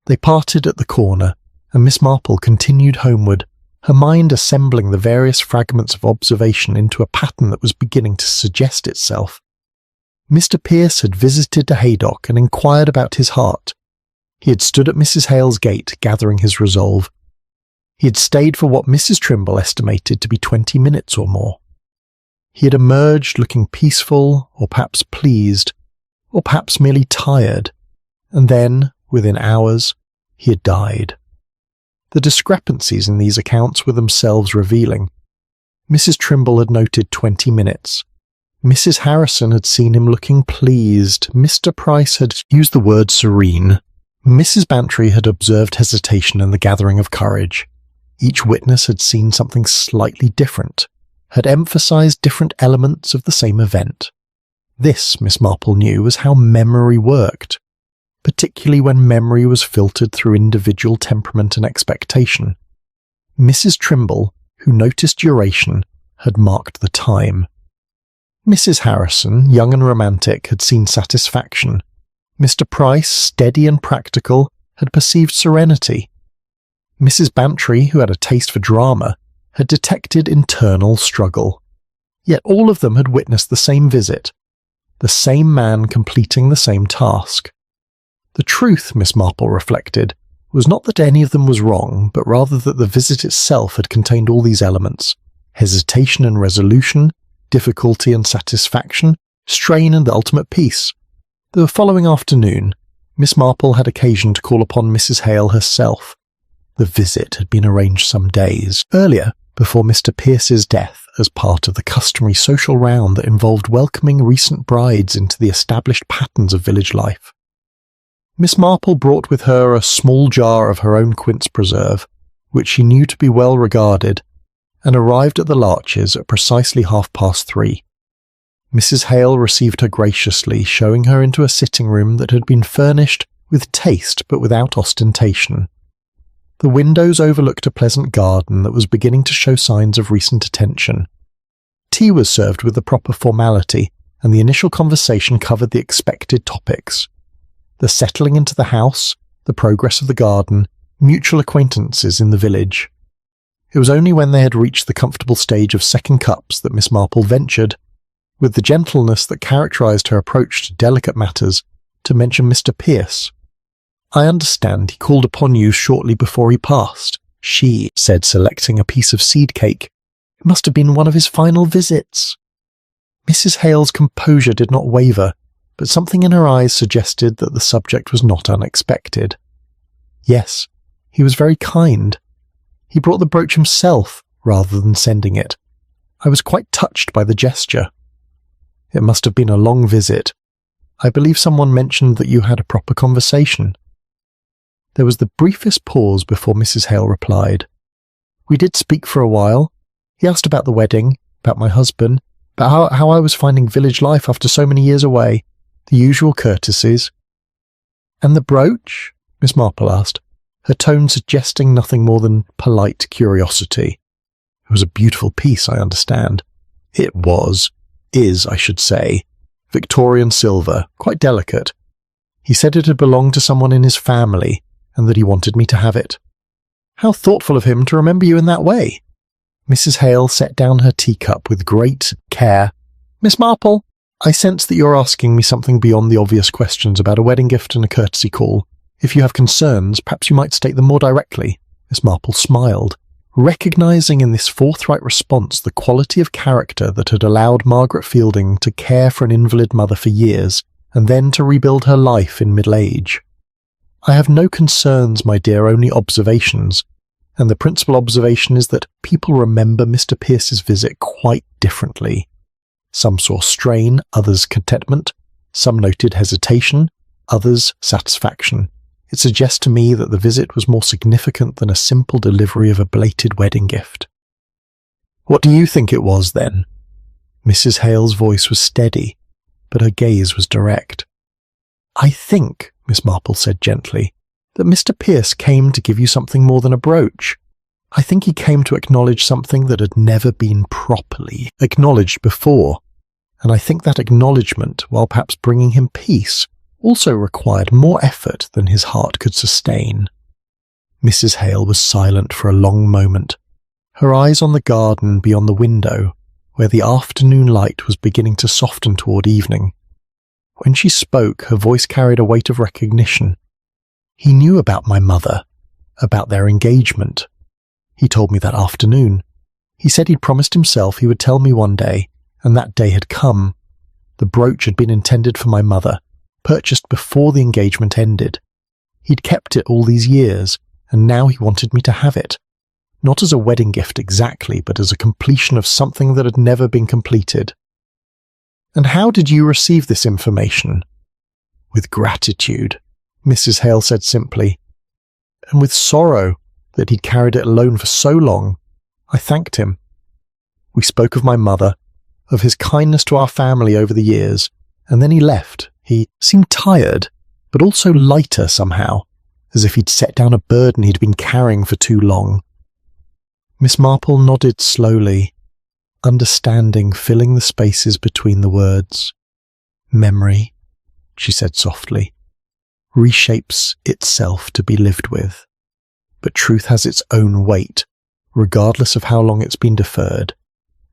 They parted at the corner, and Miss Marple continued homeward, her mind assembling the various fragments of observation into a pattern that was beginning to suggest itself. Mr. Pierce had visited the haydock and inquired about his heart. He had stood at Mrs. Hale's gate gathering his resolve. He had stayed for what Mrs. Trimble estimated to be 20 minutes or more. He had emerged looking peaceful, or perhaps pleased, or perhaps merely tired, and then, within hours, he had died. The discrepancies in these accounts were themselves revealing. Mrs. Trimble had noted 20 minutes. Mrs. Harrison had seen him looking pleased. Mr. Price had used the word serene. Mrs. Bantry had observed hesitation in the gathering of courage. Each witness had seen something slightly different, had emphasized different elements of the same event. This, Miss Marple knew, was how memory worked, particularly when memory was filtered through individual temperament and expectation. Mrs. Trimble, who noticed duration, had marked the time. Mrs. Harrison, young and romantic, had seen satisfaction. Mr. Price, steady and practical, had perceived serenity. Mrs. Bantry, who had a taste for drama, had detected internal struggle. Yet all of them had witnessed the same visit, the same man completing the same task. The truth, Miss Marple reflected, was not that any of them was wrong, but rather that the visit itself had contained all these elements: hesitation and resolution, difficulty and satisfaction, strain and ultimate peace. The following afternoon, Miss Marple had occasion to call upon Mrs. Hale herself. The visit had been arranged some days earlier, before Mr. Pierce's death, as part of the customary social round that involved welcoming recent brides into the established patterns of village life. Miss Marple brought with her a small jar of her own quince preserve, which she knew to be well regarded, and arrived at the Larches at precisely 3:30. Mrs. Hale received her graciously, showing her into a sitting-room that had been furnished with taste but without ostentation. The windows overlooked a pleasant garden that was beginning to show signs of recent attention. Tea was served with the proper formality, and the initial conversation covered the expected topics: the settling into the house, the progress of the garden, mutual acquaintances in the village. It was only when they had reached the comfortable stage of second cups that Miss Marple ventured, with the gentleness that characterized her approach to delicate matters, to mention Mr. Pierce. "I understand he called upon you shortly before he passed," she said, selecting a piece of seed cake. "It must have been one of his final visits." Mrs. Hale's composure did not waver, but something in her eyes suggested that the subject was not unexpected. "Yes, he was very kind. He brought the brooch himself, rather than sending it. I was quite touched by the gesture." "It must have been a long visit. I believe someone mentioned that you had a proper conversation." There was the briefest pause before Mrs. Hale replied. "We did speak for a while. He asked about the wedding, about my husband, about how I was finding village life after so many years away, the usual courtesies." "And the brooch?" Miss Marple asked, her tone suggesting nothing more than polite curiosity. "It was a beautiful piece, I understand." "It is, I should say, Victorian silver, quite delicate. He said it had belonged to someone in his family, and that he wanted me to have it." "How thoughtful of him to remember you in that way." Mrs. Hale set down her teacup with great care. "Miss Marple, I sense that you're asking me something beyond the obvious questions about a wedding gift and a courtesy call. If you have concerns, perhaps you might state them more directly." Miss Marple smiled, recognizing in this forthright response the quality of character that had allowed Margaret Fielding to care for an invalid mother for years, and then to rebuild her life in middle age. "I have no concerns, my dear, only observations, and the principal observation is that people remember Mr. Pierce's visit quite differently. Some saw strain, others contentment, some noted hesitation, others satisfaction. It suggests to me that the visit was more significant than a simple delivery of a belated wedding gift." "What do you think it was, then?" Mrs. Hale's voice was steady, but her gaze was direct. "I think," Miss Marple said gently, "that Mr. Pierce came to give you something more than a brooch. I think he came to acknowledge something that had never been properly acknowledged before, and I think that acknowledgement, while perhaps bringing him peace, also required more effort than his heart could sustain." Mrs. Hale was silent for a long moment, her eyes on the garden beyond the window, where the afternoon light was beginning to soften toward evening. When she spoke, her voice carried a weight of recognition. He knew about my mother, about their engagement. He told me that afternoon. He said he'd promised himself he would tell me one day, and that day had come. The brooch had been intended for my mother, purchased before the engagement ended. He'd kept it all these years, and now he wanted me to have it. Not as a wedding gift exactly, but as a completion of something that had never been completed. And how did you receive this information? With gratitude, Mrs. Hale said simply, and with sorrow that he'd carried it alone for so long. I thanked him. We spoke of my mother, of his kindness to our family over the years, and then he left. He seemed tired, but also lighter somehow, as if he'd set down a burden he'd been carrying for too long. Miss Marple nodded slowly, understanding filling the spaces between the words. Memory, she said softly, reshapes itself to be lived with. But truth has its own weight, regardless of how long it's been deferred.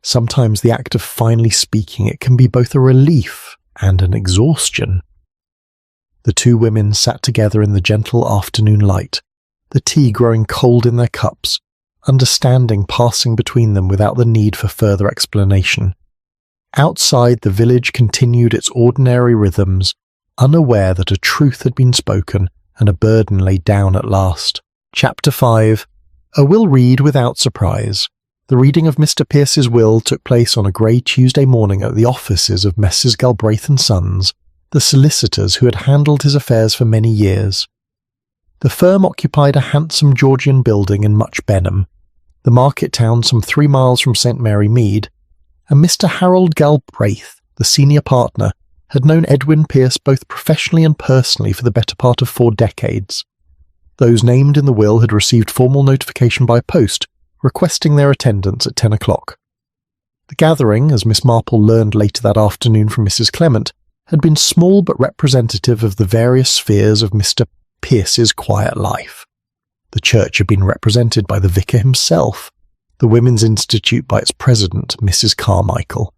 Sometimes the act of finally speaking it can be both a relief and an exhaustion. The two women sat together in the gentle afternoon light, the tea growing cold in their cups, understanding passing between them without the need for further explanation. Outside, the village continued its ordinary rhythms, unaware that a truth had been spoken and a burden laid down at last. Chapter 5. A will read without surprise. The reading of Mr. Pierce's will took place on a grey Tuesday morning at the offices of Messrs. Galbraith and Sons, the solicitors who had handled his affairs for many years. The firm occupied a handsome Georgian building in Much Benham, the market town some 3 miles from St. Mary Mead, and Mr. Harold Galbraith, the senior partner, had known Edwin Pierce both professionally and personally for the better part of 4 decades. Those named in the will had received formal notification by post, requesting their attendance at 10 o'clock. The gathering, as Miss Marple learned later that afternoon from Mrs. Clement, had been small but representative of the various spheres of Mr. Pierce's quiet life. The church had been represented by the vicar himself, the Women's Institute by its president, Mrs. Carmichael.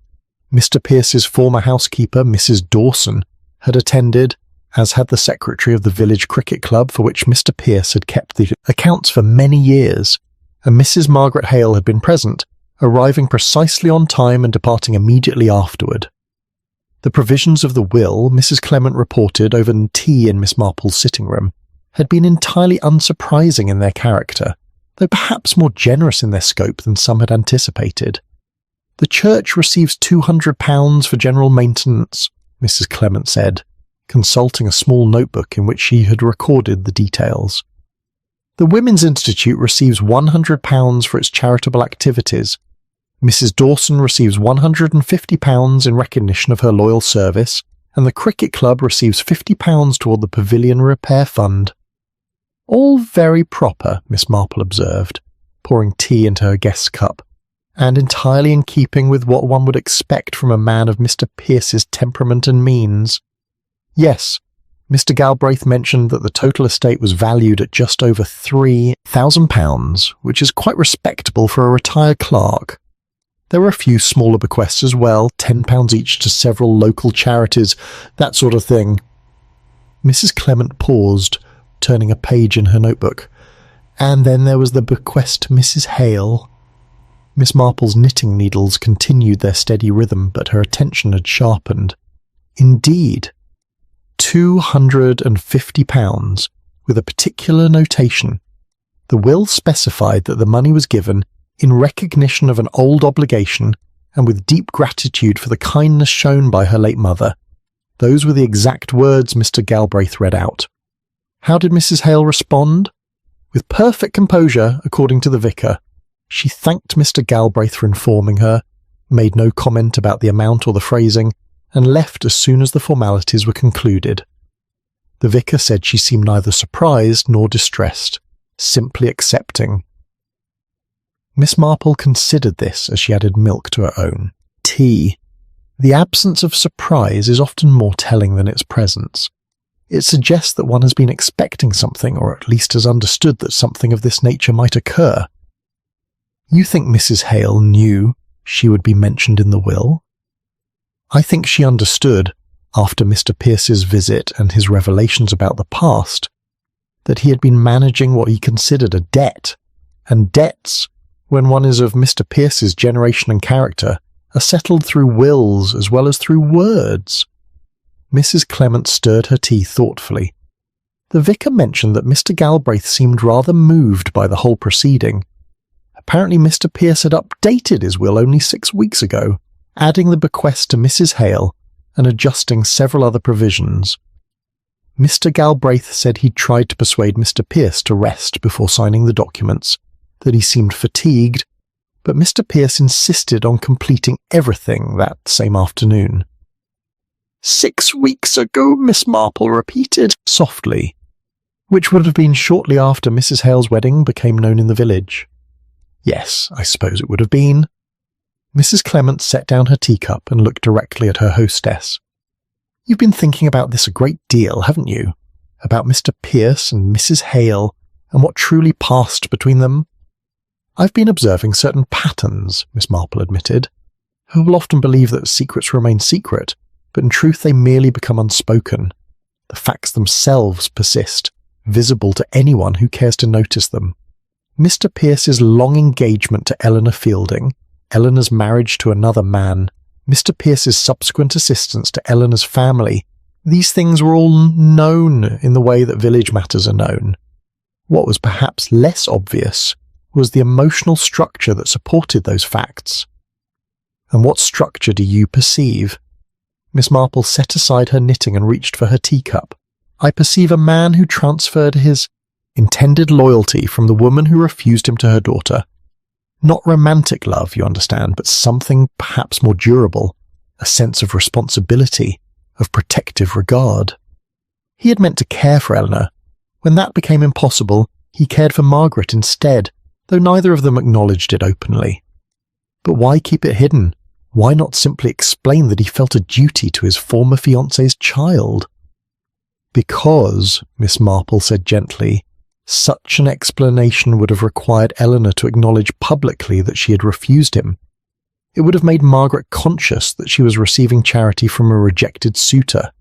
Mr. Pierce's former housekeeper, Mrs. Dawson, had attended, as had the secretary of the village cricket club for which Mr. Pierce had kept the accounts for many years, and Mrs. Margaret Hale had been present, arriving precisely on time and departing immediately afterward. The provisions of the will, Mrs. Clement reported over tea in Miss Marple's sitting room, had been entirely unsurprising in their character, though perhaps more generous in their scope than some had anticipated. The church receives £200 for general maintenance, Mrs. Clement said, consulting a small notebook in which she had recorded the details. The Women's Institute receives £100 for its charitable activities. Mrs. Dawson receives £150 in recognition of her loyal service, and the cricket club receives £50 toward the pavilion repair fund. All very proper, Miss Marple observed, pouring tea into her guest's cup, and entirely in keeping with what one would expect from a man of Mr. Pierce's temperament and means. Yes, Mr. Galbraith mentioned that the total estate was valued at just over £3,000, which is quite respectable for a retired clerk. There were a few smaller bequests as well, £10 each to several local charities, that sort of thing. Mrs. Clement paused, turning a page in her notebook. And then there was the bequest to Mrs. Hale. Miss Marple's knitting needles continued their steady rhythm, but her attention had sharpened. Indeed, £250, with a particular notation. The will specified that the money was given in recognition of an old obligation and with deep gratitude for the kindness shown by her late mother. Those were the exact words Mr. Galbraith read out. How did Mrs. Hale respond? With perfect composure, according to the vicar. She thanked Mr. Galbraith for informing her, made no comment about the amount or the phrasing, and left as soon as the formalities were concluded. The vicar said she seemed neither surprised nor distressed, simply accepting. Miss Marple considered this as she added milk to her own. Tea. The absence of surprise is often more telling than its presence. It suggests that one has been expecting something, or at least has understood that something of this nature might occur. You think Mrs. Hale knew she would be mentioned in the will? I think she understood, after Mr. Pierce's visit and his revelations about the past, that he had been managing what he considered a debt, and debts, when one is of Mr. Pierce's generation and character, are settled through wills as well as through words. Mrs. Clement stirred her tea thoughtfully. The vicar mentioned that Mr. Galbraith seemed rather moved by the whole proceeding. Apparently Mr. Pierce had updated his will only 6 weeks ago, adding the bequest to Mrs. Hale and adjusting several other provisions. Mr. Galbraith said he'd tried to persuade Mr. Pierce to rest before signing the documents, that he seemed fatigued, but Mr. Pierce insisted on completing everything that same afternoon. 6 weeks ago, Miss Marple repeated softly, which would have been shortly after Mrs. Hale's wedding became known in the village. Yes, I suppose it would have been. Mrs. Clement set down her teacup and looked directly at her hostess. You've been thinking about this a great deal, haven't you? About Mr. Pierce and Mrs. Hale, and what truly passed between them? I've been observing certain patterns, Miss Marple admitted. Who will often believe that secrets remain secret, but in truth they merely become unspoken. The facts themselves persist, visible to anyone who cares to notice them. Mr. Pierce's long engagement to Eleanor Fielding, Eleanor's marriage to another man, Mr. Pierce's subsequent assistance to Eleanor's family, these things were all known in the way that village matters are known. What was perhaps less obvious was the emotional structure that supported those facts. And what structure do you perceive? Miss Marple set aside her knitting and reached for her teacup. I perceive a man who transferred his intended loyalty from the woman who refused him to her daughter. Not romantic love, you understand, but something perhaps more durable, a sense of responsibility, of protective regard. He had meant to care for Eleanor. When that became impossible, he cared for Margaret instead, though neither of them acknowledged it openly. But why keep it hidden? Why not simply explain that he felt a duty to his former fiancée's child? Because, Miss Marple said gently, such an explanation would have required Eleanor to acknowledge publicly that she had refused him. It would have made Margaret conscious that she was receiving charity from a rejected suitor,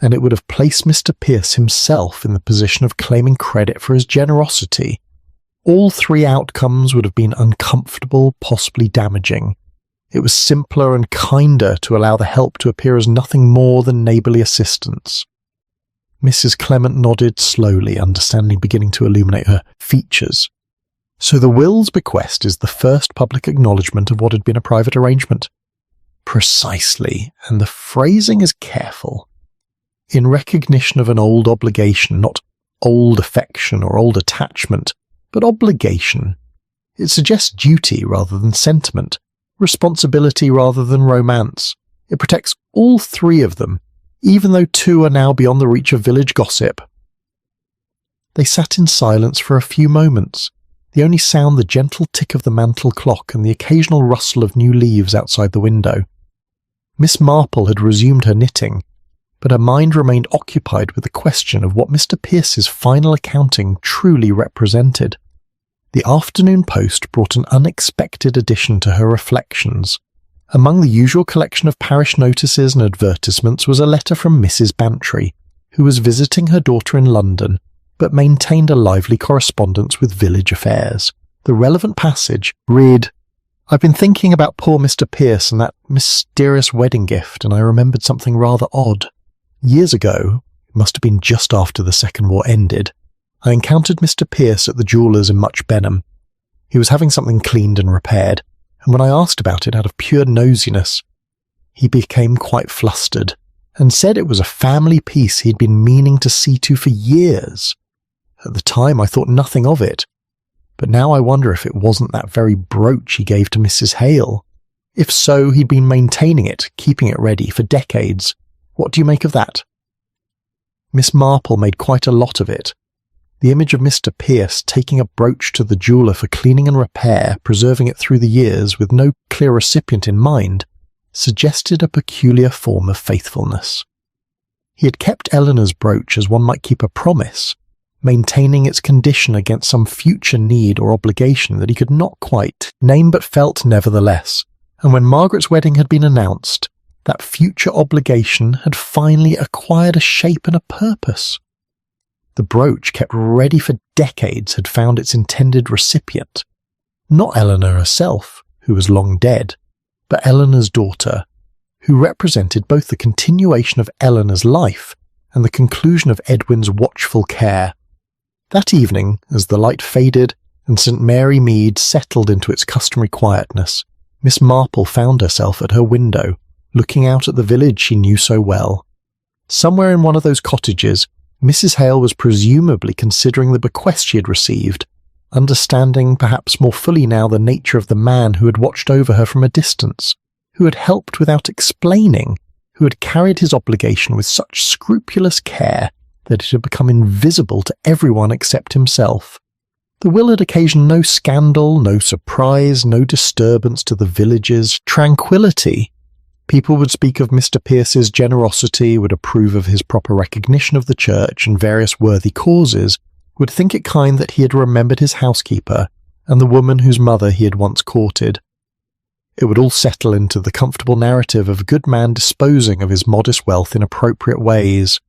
and it would have placed Mr. Pierce himself in the position of claiming credit for his generosity. All three outcomes would have been uncomfortable, possibly damaging. It was simpler and kinder to allow the help to appear as nothing more than neighbourly assistance. Mrs. Clement nodded slowly, understanding beginning to illuminate her features. So the will's bequest is the first public acknowledgement of what had been a private arrangement. Precisely, and the phrasing is careful. In recognition of an old obligation, not old affection or old attachment, but obligation. It suggests duty rather than sentiment, responsibility rather than romance. It protects all three of them, even though two are now beyond the reach of village gossip. They sat in silence for a few moments, the only sound the gentle tick of the mantel clock and the occasional rustle of new leaves outside the window. Miss Marple had resumed her knitting, but her mind remained occupied with the question of what Mr. Pierce's final accounting truly represented. The afternoon post brought an unexpected addition to her reflections. Among the usual collection of parish notices and advertisements was a letter from Mrs. Bantry, who was visiting her daughter in London, but maintained a lively correspondence with village affairs. The relevant passage read, I've been thinking about poor Mr. Pierce and that mysterious wedding gift, and I remembered something rather odd. Years ago, it must have been just after the Second War ended, I encountered Mr. Pierce at the jeweller's in Much Benham. He was having something cleaned and repaired, and when I asked about it out of pure nosiness, he became quite flustered, and said it was a family piece he'd been meaning to see to for years. At the time I thought nothing of it, but now I wonder if it wasn't that very brooch he gave to Mrs. Hale. If so, he'd been maintaining it, keeping it ready for decades. What do you make of that? Miss Marple made quite a lot of it. The image of Mr. Pierce taking a brooch to the jeweller for cleaning and repair, preserving it through the years with no clear recipient in mind, suggested a peculiar form of faithfulness. He had kept Eleanor's brooch as one might keep a promise, maintaining its condition against some future need or obligation that he could not quite name but felt nevertheless, and when Margaret's wedding had been announced, That future obligation had finally acquired a shape and a purpose. The brooch, kept ready for decades, had found its intended recipient. Not Eleanor herself, who was long dead, but Eleanor's daughter, who represented both the continuation of Eleanor's life and the conclusion of Edwin's watchful care. That evening, as the light faded and St. Mary Mead settled into its customary quietness, Miss Marple found herself at her window, looking out at the village she knew so well. Somewhere in one of those cottages, Mrs. Hale was presumably considering the bequest she had received, understanding perhaps more fully now the nature of the man who had watched over her from a distance, who had helped without explaining, who had carried his obligation with such scrupulous care that it had become invisible to everyone except himself. The will had occasioned no scandal, no surprise, no disturbance to the village's tranquillity. People would speak of Mr. Pierce's generosity, would approve of his proper recognition of the church and various worthy causes, would think it kind that he had remembered his housekeeper and the woman whose mother he had once courted. It would all settle into the comfortable narrative of a good man disposing of his modest wealth in appropriate ways.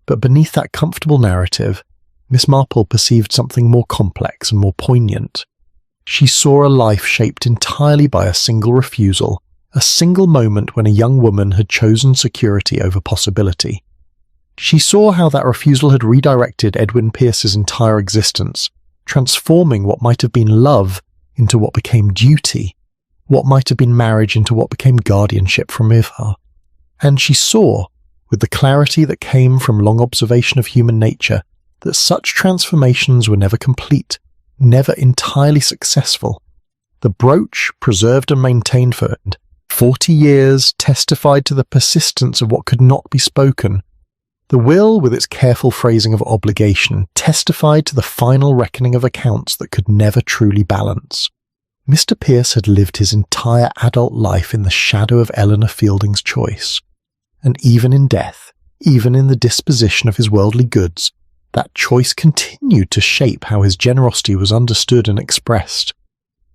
But beneath that comfortable narrative, Miss Marple perceived something more complex and more poignant. She saw a life shaped entirely by a single refusal, a single moment when a young woman had chosen security over possibility. She saw how that refusal had redirected Edwin Pierce's entire existence, transforming what might have been love into what became duty, what might have been marriage into what became guardianship from Ivha. And she saw, with the clarity that came from long observation of human nature, that such transformations were never complete, never entirely successful. The brooch, preserved and maintained for 40 years, testified to the persistence of what could not be spoken. The will, with its careful phrasing of obligation, testified to the final reckoning of accounts that could never truly balance. Mr. Pierce had lived his entire adult life in the shadow of Eleanor Fielding's choice, and even in death, even in the disposition of his worldly goods, that choice continued to shape how his generosity was understood and expressed.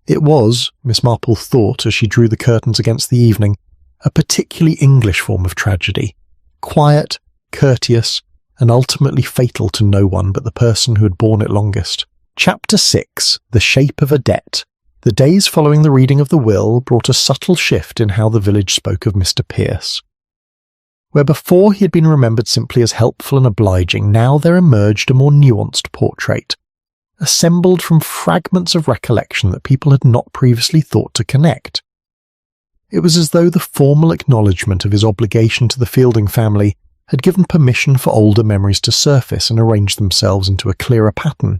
It was, Miss Marple thought as she drew the curtains against the evening, a particularly English form of tragedy, quiet, courteous, and ultimately fatal to no one but the person who had borne it longest. Chapter 6. The Shape of a Debt. The days following the reading of the will brought a subtle shift in how the village spoke of Mr. Pierce. Where before he had been remembered simply as helpful and obliging, now there emerged a more nuanced portrait, assembled from fragments of recollection that people had not previously thought to connect. It was as though the formal acknowledgement of his obligation to the Fielding family had given permission for older memories to surface and arrange themselves into a clearer pattern.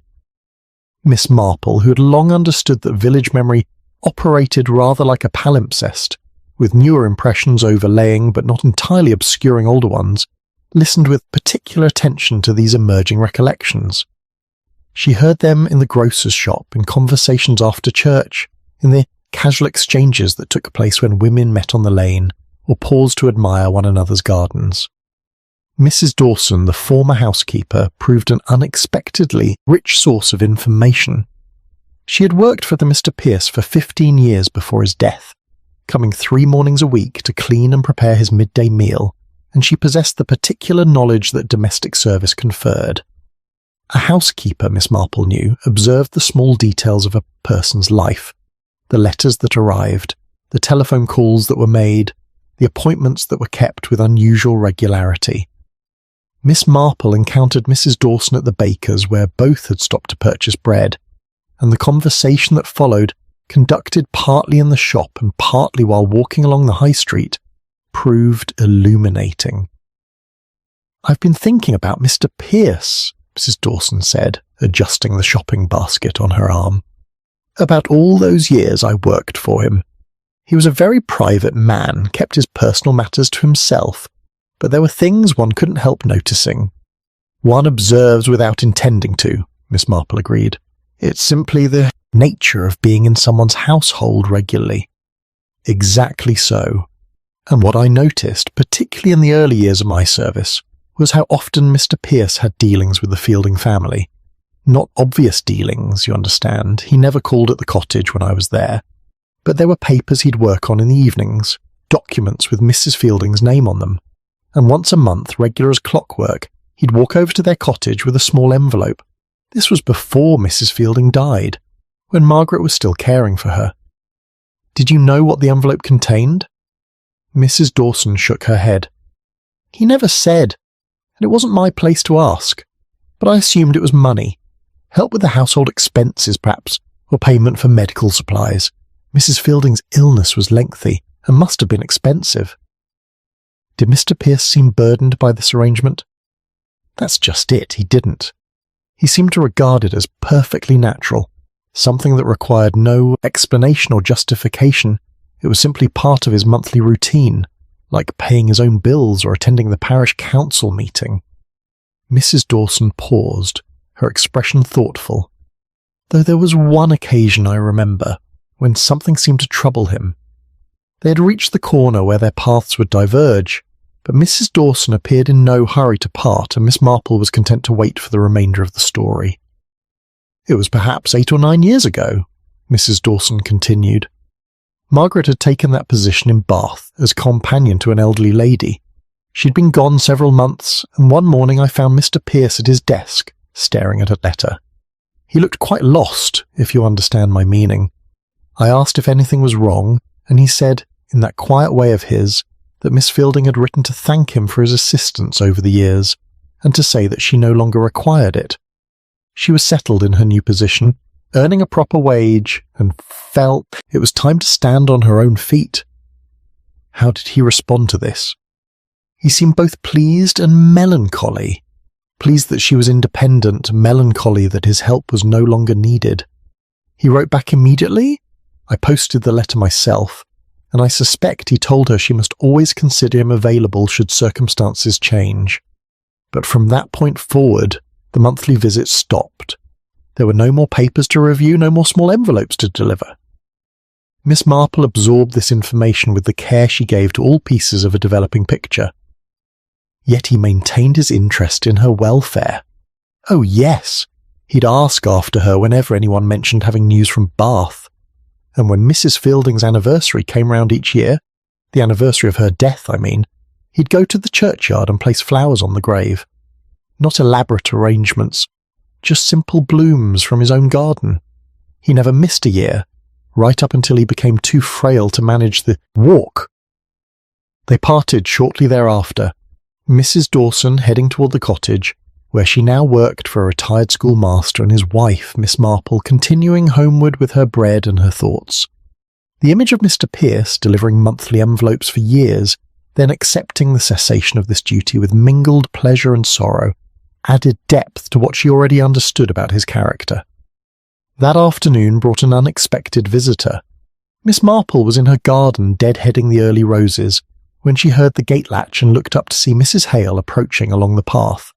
Miss Marple, who had long understood that village memory operated rather like a palimpsest, with newer impressions overlaying but not entirely obscuring older ones, listened with particular attention to these emerging recollections. She heard them in the grocer's shop, in conversations after church, in the casual exchanges that took place when women met on the lane or paused to admire one another's gardens. Mrs. Dawson, the former housekeeper, proved an unexpectedly rich source of information. She had worked for the Mr. Pierce for 15 years before his death, coming 3 mornings a week to clean and prepare his midday meal, and she possessed the particular knowledge that domestic service conferred. A housekeeper, Miss Marple knew, observed the small details of a person's life, the letters that arrived, the telephone calls that were made, the appointments that were kept with unusual regularity. Miss Marple encountered Mrs. Dawson at the baker's, where both had stopped to purchase bread, and the conversation that followed, conducted partly in the shop and partly while walking along the high street, proved illuminating. "I've been thinking about Mr. Pierce," Mrs. Dawson said, adjusting the shopping basket on her arm. "About all those years I worked for him. He was a very private man, kept his personal matters to himself, but there were things one couldn't help noticing." "One observes without intending to," Miss Marple agreed. "It's simply the nature of being in someone's household regularly." "Exactly so. And what I noticed, particularly in the early years of my service, was how often Mr. Pierce had dealings with the Fielding family. Not obvious dealings, you understand. He never called at the cottage when I was there. But there were papers he'd work on in the evenings, documents with Mrs. Fielding's name on them, and once a month, regular as clockwork, he'd walk over to their cottage with a small envelope. This was before Mrs. Fielding died, when Margaret was still caring for her. Did you know what the envelope contained? Mrs. Dawson shook her head. He never said, and it wasn't my place to ask, but I assumed it was money. Help with the household expenses, perhaps, or payment for medical supplies. Mrs. Fielding's illness was lengthy and must have been expensive. Did Mr. Pierce seem burdened by this arrangement? That's just it, he didn't. He seemed to regard it as perfectly natural, something that required no explanation or justification. It was simply part of his monthly routine, like paying his own bills or attending the parish council meeting. Mrs. Dawson paused, her expression thoughtful. Though there was one occasion I remember, when something seemed to trouble him. They had reached the corner where their paths would diverge, but Mrs. Dawson appeared in no hurry to part, and Miss Marple was content to wait for the remainder of the story. It was perhaps 8 or 9 years ago, Mrs. Dawson continued. Margaret had taken that position in Bath as companion to an elderly lady. She'd been gone several months, and one morning I found Mr. Pierce at his desk, staring at a letter. He looked quite lost, if you understand my meaning. I asked if anything was wrong, and he said, in that quiet way of his, that Miss Fielding had written to thank him for his assistance over the years, and to say that she no longer required it. She was settled in her new position, earning a proper wage, and felt it was time to stand on her own feet. How did he respond to this? He seemed both pleased and melancholy. Pleased that she was independent, melancholy that his help was no longer needed. He wrote back immediately. I posted the letter myself, and I suspect he told her she must always consider him available should circumstances change. But from that point forward, the monthly visits stopped. There were no more papers to review, no more small envelopes to deliver. Miss Marple absorbed this information with the care she gave to all pieces of a developing picture. Yet he maintained his interest in her welfare. Oh yes, he'd ask after her whenever anyone mentioned having news from Bath. And when Mrs. Fielding's anniversary came round each year, the anniversary of her death, I mean, he'd go to the churchyard and place flowers on the grave. Not elaborate arrangements, just simple blooms from his own garden. He never missed a year, right up until he became too frail to manage the walk. They parted shortly thereafter, Mrs. Dawson heading toward the cottage, where she now worked for a retired schoolmaster, and his wife, Miss Marple, continuing homeward with her bread and her thoughts. The image of Mr. Pierce delivering monthly envelopes for years, then accepting the cessation of this duty with mingled pleasure and sorrow, added depth to what she already understood about his character. That afternoon brought an unexpected visitor. Miss Marple was in her garden deadheading the early roses, when she heard the gate latch and looked up to see Mrs. Hale approaching along the path.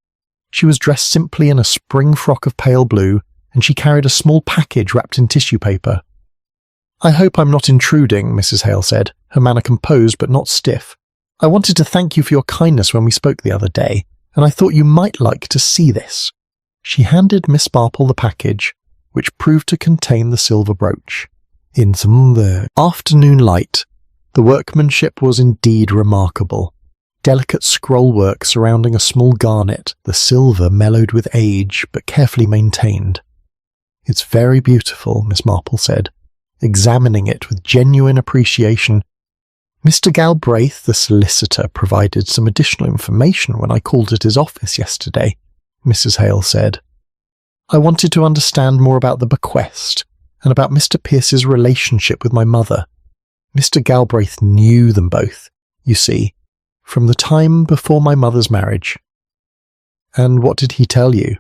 She was dressed simply in a spring frock of pale blue, and she carried a small package wrapped in tissue paper. "I hope I'm not intruding," Mrs. Hale said, her manner composed but not stiff. "I wanted to thank you for your kindness when we spoke the other day, and I thought you might like to see this." She handed Miss Marple the package, which proved to contain the silver brooch. In the afternoon light, the workmanship was indeed remarkable. Delicate scrollwork surrounding a small garnet, the silver mellowed with age, but carefully maintained. "It's very beautiful," Miss Marple said, examining it with genuine appreciation. "Mr. Galbraith, the solicitor, provided some additional information when I called at his office yesterday," Mrs. Hale said. "I wanted to understand more about the bequest, and about Mr. Pierce's relationship with my mother. Mr. Galbraith knew them both, you see, from the time before my mother's marriage." "And what did he tell you?"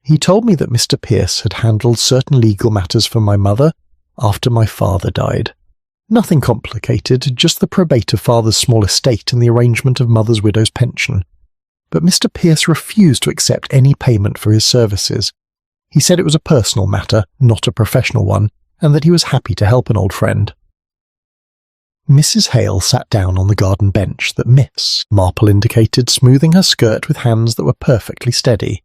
"He told me that Mr. Pierce had handled certain legal matters for my mother after my father died. Nothing complicated, just the probate of father's small estate and the arrangement of mother's widow's pension. But Mr. Pierce refused to accept any payment for his services. He said it was a personal matter, not a professional one, and that he was happy to help an old friend." Mrs. Hale sat down on the garden bench that Miss Marple indicated, smoothing her skirt with hands that were perfectly steady.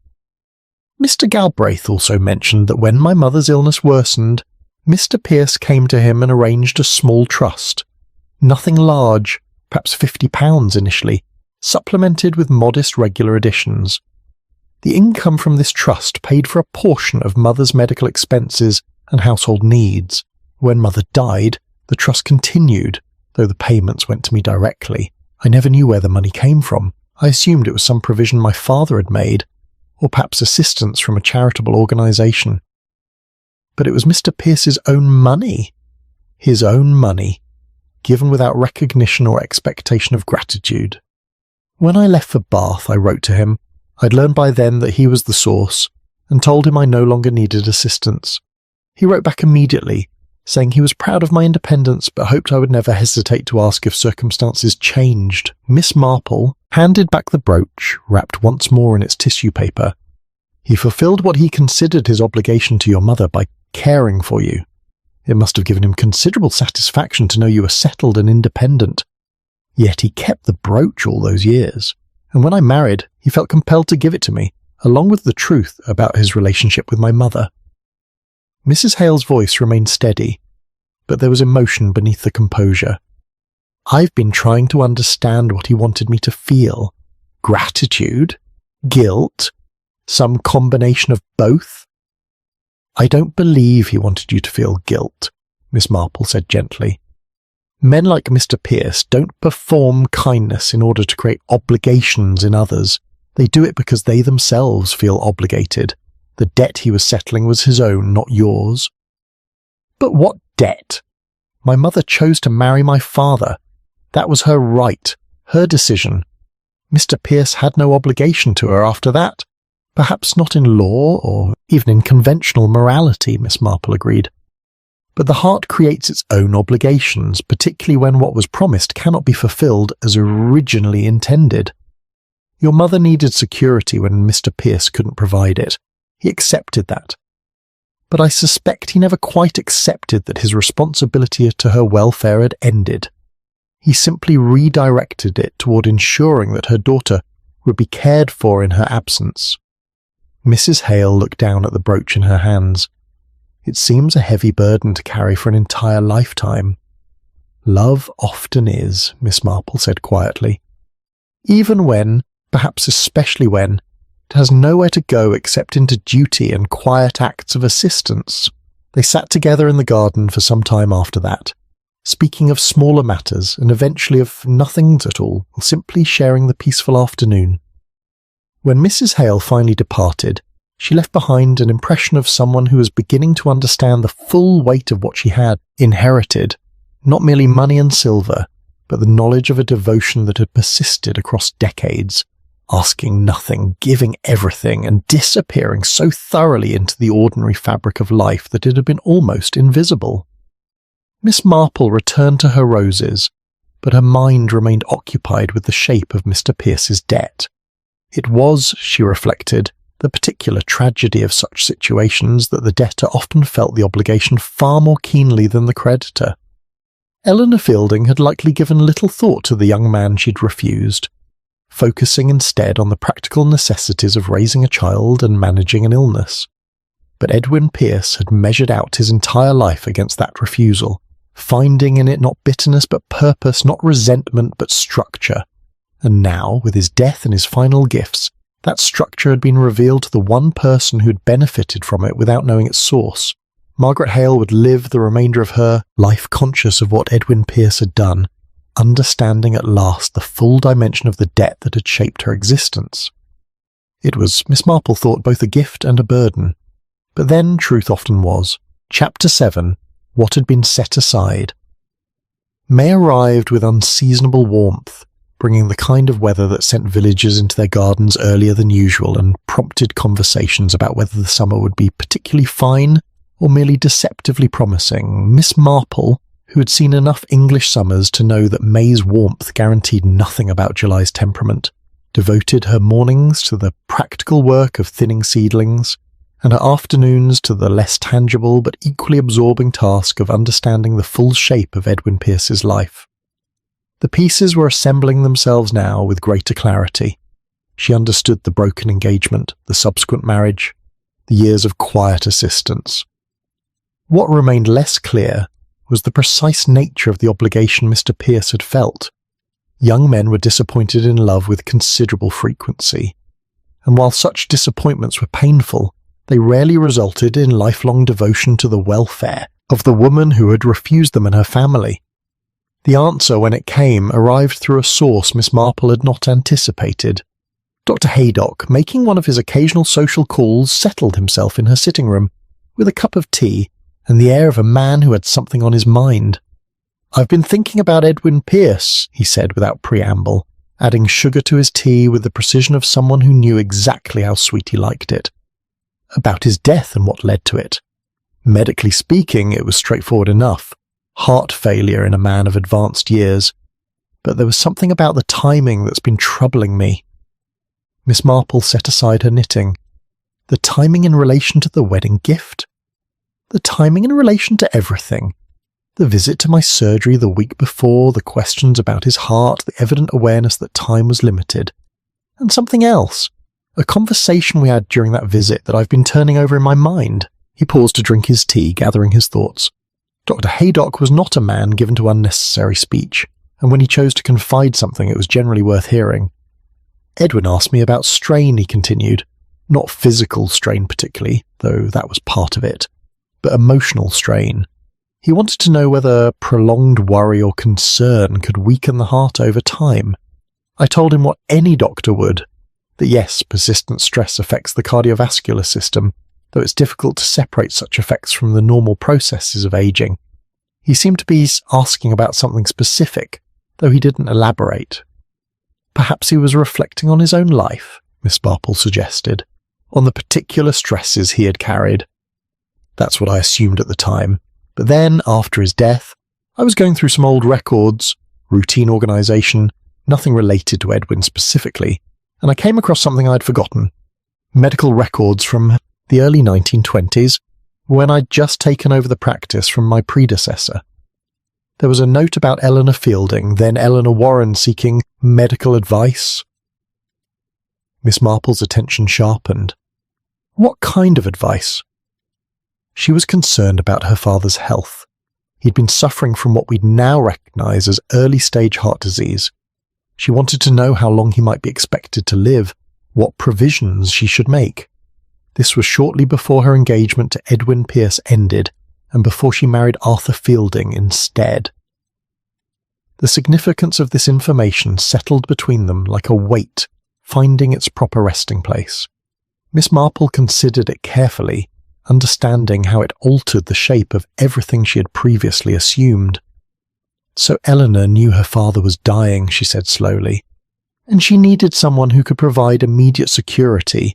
"Mr. Galbraith also mentioned that when my mother's illness worsened, Mr. Pierce came to him and arranged a small trust. Nothing large, perhaps £50 initially, supplemented with modest regular additions. The income from this trust paid for a portion of Mother's medical expenses and household needs. When Mother died, the trust continued, though the payments went to me directly. I never knew where the money came from. I assumed it was some provision my father had made, or perhaps assistance from a charitable organisation. But it was Mr. Pierce's own money. His own money, given without recognition or expectation of gratitude. When I left for Bath, I wrote to him. I'd learned by then that he was the source, and told him I no longer needed assistance. He wrote back immediately, saying he was proud of my independence but hoped I would never hesitate to ask if circumstances changed. Miss Marple handed back the brooch, wrapped once more in its tissue paper. He fulfilled what he considered his obligation to your mother by caring for you. It must have given him considerable satisfaction to know you were settled and independent. Yet he kept the brooch all those years, and when I married, he felt compelled to give it to me, along with the truth about his relationship with my mother. Mrs. Hale's voice remained steady, but there was emotion beneath the composure. I've been trying to understand what he wanted me to feel. Gratitude? Guilt? Some combination of both? I don't believe he wanted you to feel guilt, Miss Marple said gently. Men like Mr. Pierce don't perform kindness in order to create obligations in others. They do it because they themselves feel obligated. The debt he was settling was his own, not yours. But what debt? My mother chose to marry my father. That was her right, her decision. Mr. Pierce had no obligation to her after that. Perhaps not in law, or even in conventional morality, Miss Marple agreed. But the heart creates its own obligations, particularly when what was promised cannot be fulfilled as originally intended. Your mother needed security when Mr. Pierce couldn't provide it. He accepted that. But I suspect he never quite accepted that his responsibility to her welfare had ended. He simply redirected it toward ensuring that her daughter would be cared for in her absence. Mrs. Hale looked down at the brooch in her hands. It seems a heavy burden to carry for an entire lifetime. Love often is, Miss Marple said quietly. Even when, perhaps especially when, it has nowhere to go except into duty and quiet acts of assistance. They sat together in the garden for some time after that, speaking of smaller matters and eventually of nothing at all, simply sharing the peaceful afternoon. When Mrs. Hale finally departed, she left behind an impression of someone who was beginning to understand the full weight of what she had inherited, not merely money and silver, but the knowledge of a devotion that had persisted across decades, asking nothing, giving everything, and disappearing so thoroughly into the ordinary fabric of life that it had been almost invisible. Miss Marple returned to her roses, but her mind remained occupied with the shape of Mr. Pierce's debt. It was, she reflected, the particular tragedy of such situations that the debtor often felt the obligation far more keenly than the creditor. Eleanor Fielding had likely given little thought to the young man she'd refused, focusing instead on the practical necessities of raising a child and managing an illness. But Edwin Pierce had measured out his entire life against that refusal, finding in it not bitterness but purpose, not resentment but structure. And now, with his death and his final gifts, that structure had been revealed to the one person who had benefited from it without knowing its source. Margaret Hale would live the remainder of her life conscious of what Edwin Pierce had done, understanding at last the full dimension of the debt that had shaped her existence. It was, Miss Marple thought, both a gift and a burden. But then truth often was. Chapter 7, What Had Been Set Aside. May arrived with unseasonable warmth, bringing the kind of weather that sent villagers into their gardens earlier than usual and prompted conversations about whether the summer would be particularly fine or merely deceptively promising. Miss Marple, who had seen enough English summers to know that May's warmth guaranteed nothing about July's temperament, devoted her mornings to the practical work of thinning seedlings, and her afternoons to the less tangible but equally absorbing task of understanding the full shape of Edwin Pierce's life. The pieces were assembling themselves now with greater clarity. She understood the broken engagement, the subsequent marriage, the years of quiet assistance. What remained less clear was the precise nature of the obligation Mr. Pierce had felt. Young men were disappointed in love with considerable frequency, and while such disappointments were painful, they rarely resulted in lifelong devotion to the welfare of the woman who had refused them and her family. The answer, when it came, arrived through a source Miss Marple had not anticipated. Dr. Haydock, making one of his occasional social calls, settled himself in her sitting room, with a cup of tea and the air of a man who had something on his mind. "I've been thinking about Edwin Pierce," he said without preamble, adding sugar to his tea with the precision of someone who knew exactly how sweet he liked it. About his death and what led to it. Medically speaking, it was straightforward enough. Heart failure in a man of advanced years. But there was something about the timing that's been troubling me. Miss Marple set aside her knitting. The timing in relation to the wedding gift? The timing in relation to everything. The visit to my surgery the week before, the questions about his heart, the evident awareness that time was limited. And something else. A conversation we had during that visit that I've been turning over in my mind. He paused to drink his tea, gathering his thoughts. Dr. Haydock was not a man given to unnecessary speech, and when he chose to confide something it was generally worth hearing. Edwin asked me about strain, he continued. Not physical strain particularly, though that was part of it, but emotional strain. He wanted to know whether prolonged worry or concern could weaken the heart over time. I told him what any doctor would, that yes, persistent stress affects the cardiovascular system, though it's difficult to separate such effects from the normal processes of aging. He seemed to be asking about something specific, though he didn't elaborate. Perhaps he was reflecting on his own life, Miss Marple suggested, on the particular stresses he had carried. That's what I assumed at the time. But then, after his death, I was going through some old records, routine organisation, nothing related to Edwin specifically, and I came across something I'd forgotten. Medical records from the early 1920s, when I'd just taken over the practice from my predecessor. There was a note about Eleanor Fielding, then Eleanor Warren, seeking medical advice. Miss Marple's attention sharpened. What kind of advice? She was concerned about her father's health. He'd been suffering from what we'd now recognise as early-stage heart disease. She wanted to know how long he might be expected to live, what provisions she should make. This was shortly before her engagement to Edwin Pierce ended, and before she married Arthur Fielding instead. The significance of this information settled between them like a weight, finding its proper resting place. Miss Marple considered it carefully, understanding how it altered the shape of everything she had previously assumed. So Eleanor knew her father was dying, she said slowly, and she needed someone who could provide immediate security,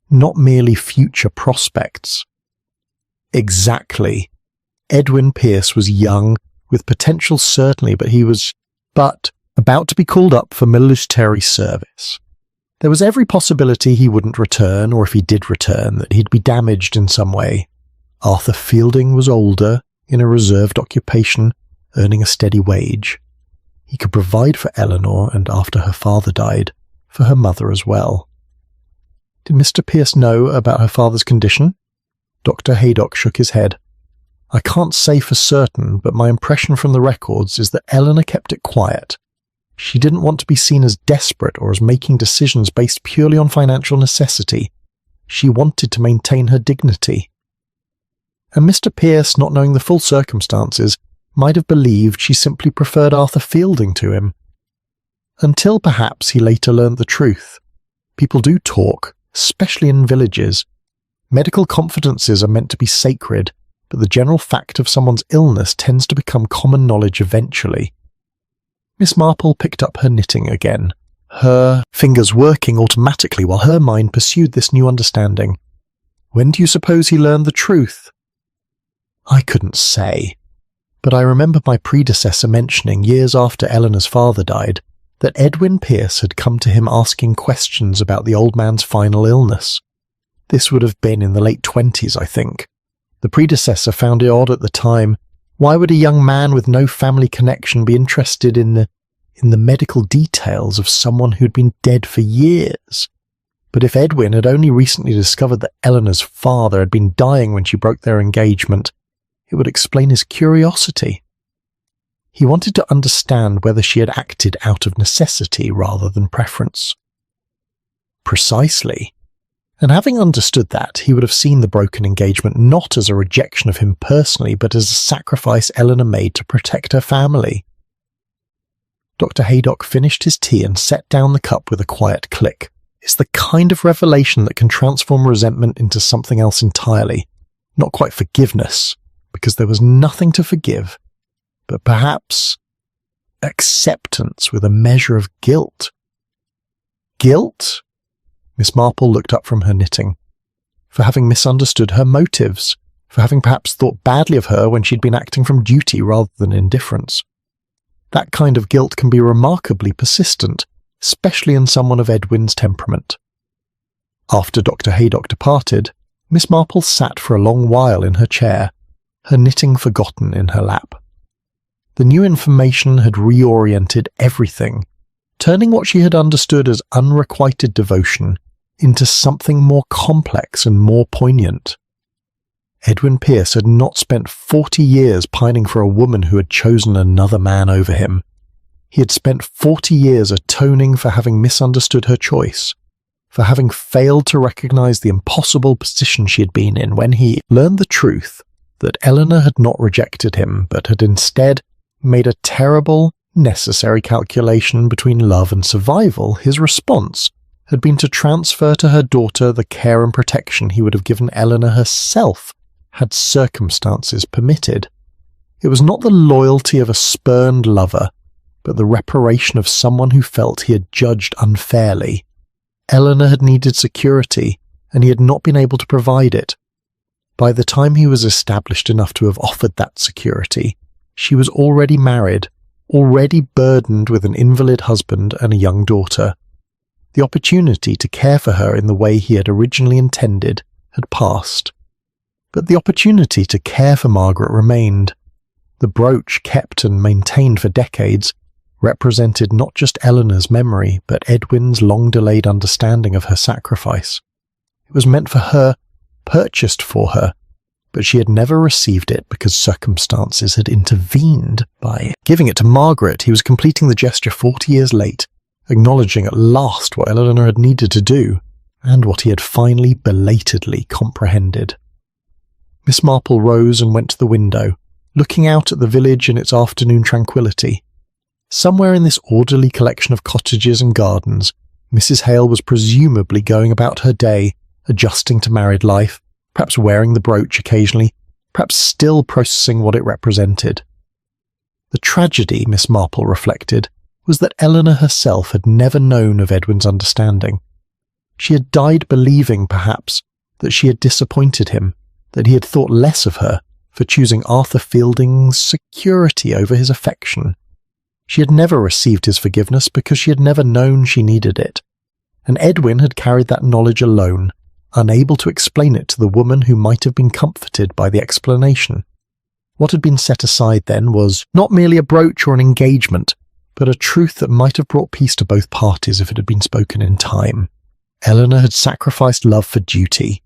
not merely future prospects. Exactly. Edwin Pierce was young, with potential certainly, but he was about to be called up for military service. There was every possibility he wouldn't return, or if he did return, that he'd be damaged in some way. Arthur Fielding was older, in a reserved occupation, earning a steady wage. He could provide for Eleanor, and after her father died, for her mother as well. Did Mr. Pierce know about her father's condition? Dr. Haydock shook his head. I can't say for certain, but my impression from the records is that Eleanor kept it quiet. She didn't want to be seen as desperate or as making decisions based purely on financial necessity. She wanted to maintain her dignity. And Mr. Pierce, not knowing the full circumstances, might have believed she simply preferred Arthur Fielding to him. Until perhaps he later learned the truth. People do talk, especially in villages. Medical confidences are meant to be sacred, but the general fact of someone's illness tends to become common knowledge eventually. Miss Marple picked up her knitting again, her fingers working automatically while her mind pursued this new understanding. When do you suppose he learned the truth? I couldn't say, but I remember my predecessor mentioning years after Eleanor's father died that Edwin Pierce had come to him asking questions about the old man's final illness. This would have been in the late 20s, I think. The predecessor found it odd at the time. Why would a young man with no family connection be interested in the medical details of someone who'd been dead for years? But if Edwin had only recently discovered that Eleanor's father had been dying when she broke their engagement, It would explain his curiosity. He wanted to understand whether she had acted out of necessity rather than preference. Precisely. And having understood that, he would have seen the broken engagement not as a rejection of him personally, but as a sacrifice Eleanor made to protect her family. Dr. Haydock finished his tea and set down the cup with a quiet click. It's the kind of revelation that can transform resentment into something else entirely. Not quite forgiveness, because there was nothing to forgive, but perhaps acceptance with a measure of guilt. Guilt? Miss Marple looked up from her knitting. For having misunderstood her motives, for having perhaps thought badly of her when she'd been acting from duty rather than indifference. That kind of guilt can be remarkably persistent, especially in someone of Edwin's temperament. After Dr. Haydock departed, Miss Marple sat for a long while in her chair, her knitting forgotten in her lap. The new information had reoriented everything, turning what she had understood as unrequited devotion into something more complex and more poignant. Edwin Pierce had not spent 40 years pining for a woman who had chosen another man over him. He had spent 40 years atoning for having misunderstood her choice, for having failed to recognize the impossible position she had been in when he learned the truth that Eleanor had not rejected him, but had instead made a terrible, necessary calculation between love and survival. His response had been to transfer to her daughter the care and protection he would have given Eleanor herself had circumstances permitted. It was not the loyalty of a spurned lover, but the reparation of someone who felt he had judged unfairly. Eleanor had needed security, and he had not been able to provide it. By the time he was established enough to have offered that security, she was already married, already burdened with an invalid husband and a young daughter. The opportunity to care for her in the way he had originally intended had passed. But the opportunity to care for Margaret remained. The brooch, kept and maintained for decades, represented not just Eleanor's memory, but Edwin's long-delayed understanding of her sacrifice. It was meant for her, purchased for her, but she had never received it because circumstances had intervened. By giving it to Margaret, he was completing the gesture 40 years late, acknowledging at last what Eleanor had needed to do, and what he had finally belatedly comprehended. Miss Marple rose and went to the window, looking out at the village in its afternoon tranquillity. Somewhere in this orderly collection of cottages and gardens, Mrs. Hale was presumably going about her day, adjusting to married life, perhaps wearing the brooch occasionally, perhaps still processing what it represented. The tragedy, Miss Marple reflected, was that Eleanor herself had never known of Edwin's understanding. She had died believing, perhaps, that she had disappointed him, that he had thought less of her for choosing Arthur Fielding's security over his affection. She had never received his forgiveness because she had never known she needed it, and Edwin had carried that knowledge alone, unable to explain it to the woman who might have been comforted by the explanation. What had been set aside then was not merely a brooch or an engagement, but a truth that might have brought peace to both parties if it had been spoken in time. Eleanor had sacrificed love for duty.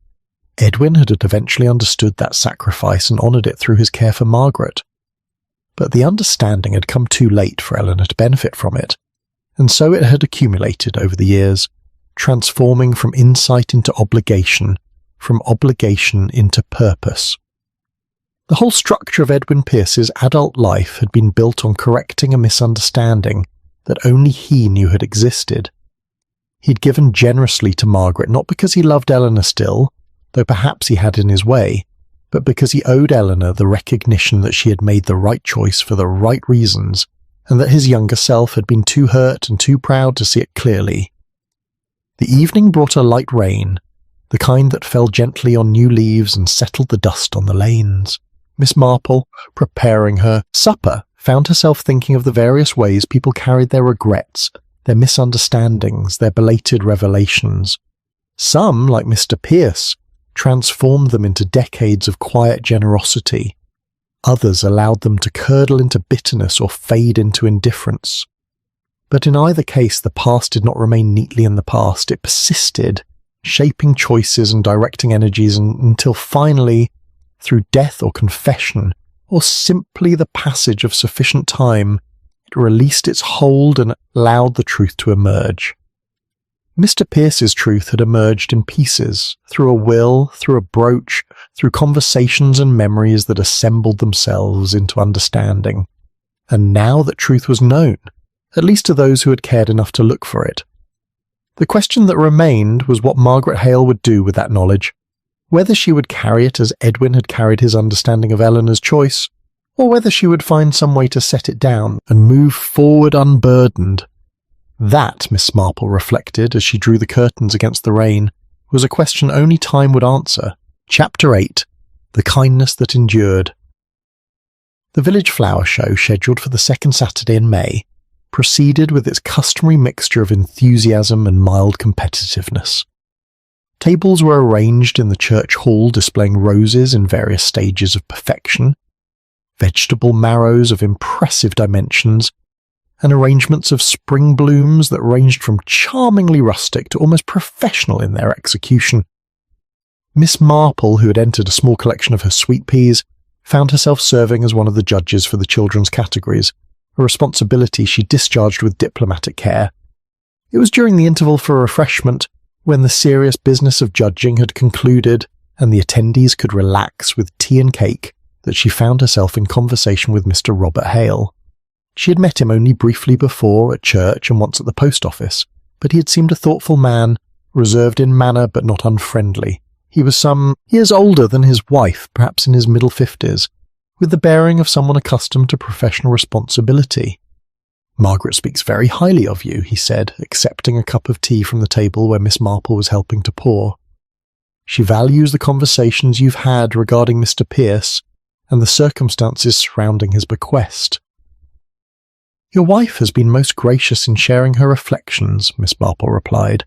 Edwin had eventually understood that sacrifice and honoured it through his care for Margaret. But the understanding had come too late for Eleanor to benefit from it, and so it had accumulated over the years, transforming from insight into obligation, from obligation into purpose. The whole structure of Edwin Pierce's adult life had been built on correcting a misunderstanding that only he knew had existed. He'd given generously to Margaret not because he loved Eleanor still, though perhaps he had in his way, but because he owed Eleanor the recognition that she had made the right choice for the right reasons, and that his younger self had been too hurt and too proud to see it clearly. The evening brought a light rain, the kind that fell gently on new leaves and settled the dust on the lanes. Miss Marple, preparing her supper, found herself thinking of the various ways people carried their regrets, their misunderstandings, their belated revelations. Some, like Mr. Pierce, transformed them into decades of quiet generosity. Others allowed them to curdle into bitterness or fade into indifference. But in either case, the past did not remain neatly in the past. It persisted, shaping choices and directing energies until finally, through death or confession, or simply the passage of sufficient time, it released its hold and allowed the truth to emerge. Mr. Pierce's truth had emerged in pieces, through a will, through a brooch, through conversations and memories that assembled themselves into understanding. And now that truth was known, at least to those who had cared enough to look for it. The question that remained was what Margaret Hale would do with that knowledge, whether she would carry it as Edwin had carried his understanding of Eleanor's choice, or whether she would find some way to set it down and move forward unburdened. That, Miss Marple reflected as she drew the curtains against the rain, was a question only time would answer. Chapter 8. The Kindness That Endured. The village flower show, scheduled for the second Saturday in May, proceeded with its customary mixture of enthusiasm and mild competitiveness. Tables were arranged in the church hall displaying roses in various stages of perfection, vegetable marrows of impressive dimensions, and arrangements of spring blooms that ranged from charmingly rustic to almost professional in their execution. Miss Marple, who had entered a small collection of her sweet peas, found herself serving as one of the judges for the children's categories, a responsibility she discharged with diplomatic care. It was during the interval for refreshment, when the serious business of judging had concluded and the attendees could relax with tea and cake, that she found herself in conversation with Mr. Robert Hale. She had met him only briefly before at church and once at the post office, but he had seemed a thoughtful man, reserved in manner but not unfriendly. He was some years older than his wife, perhaps in his middle 50s, with the bearing of someone accustomed to professional responsibility. "Margaret speaks very highly of you," he said, accepting a cup of tea from the table where Miss Marple was helping to pour. "She values the conversations you've had regarding Mr. Pierce and the circumstances surrounding his bequest." "Your wife has been most gracious in sharing her reflections," Miss Marple replied.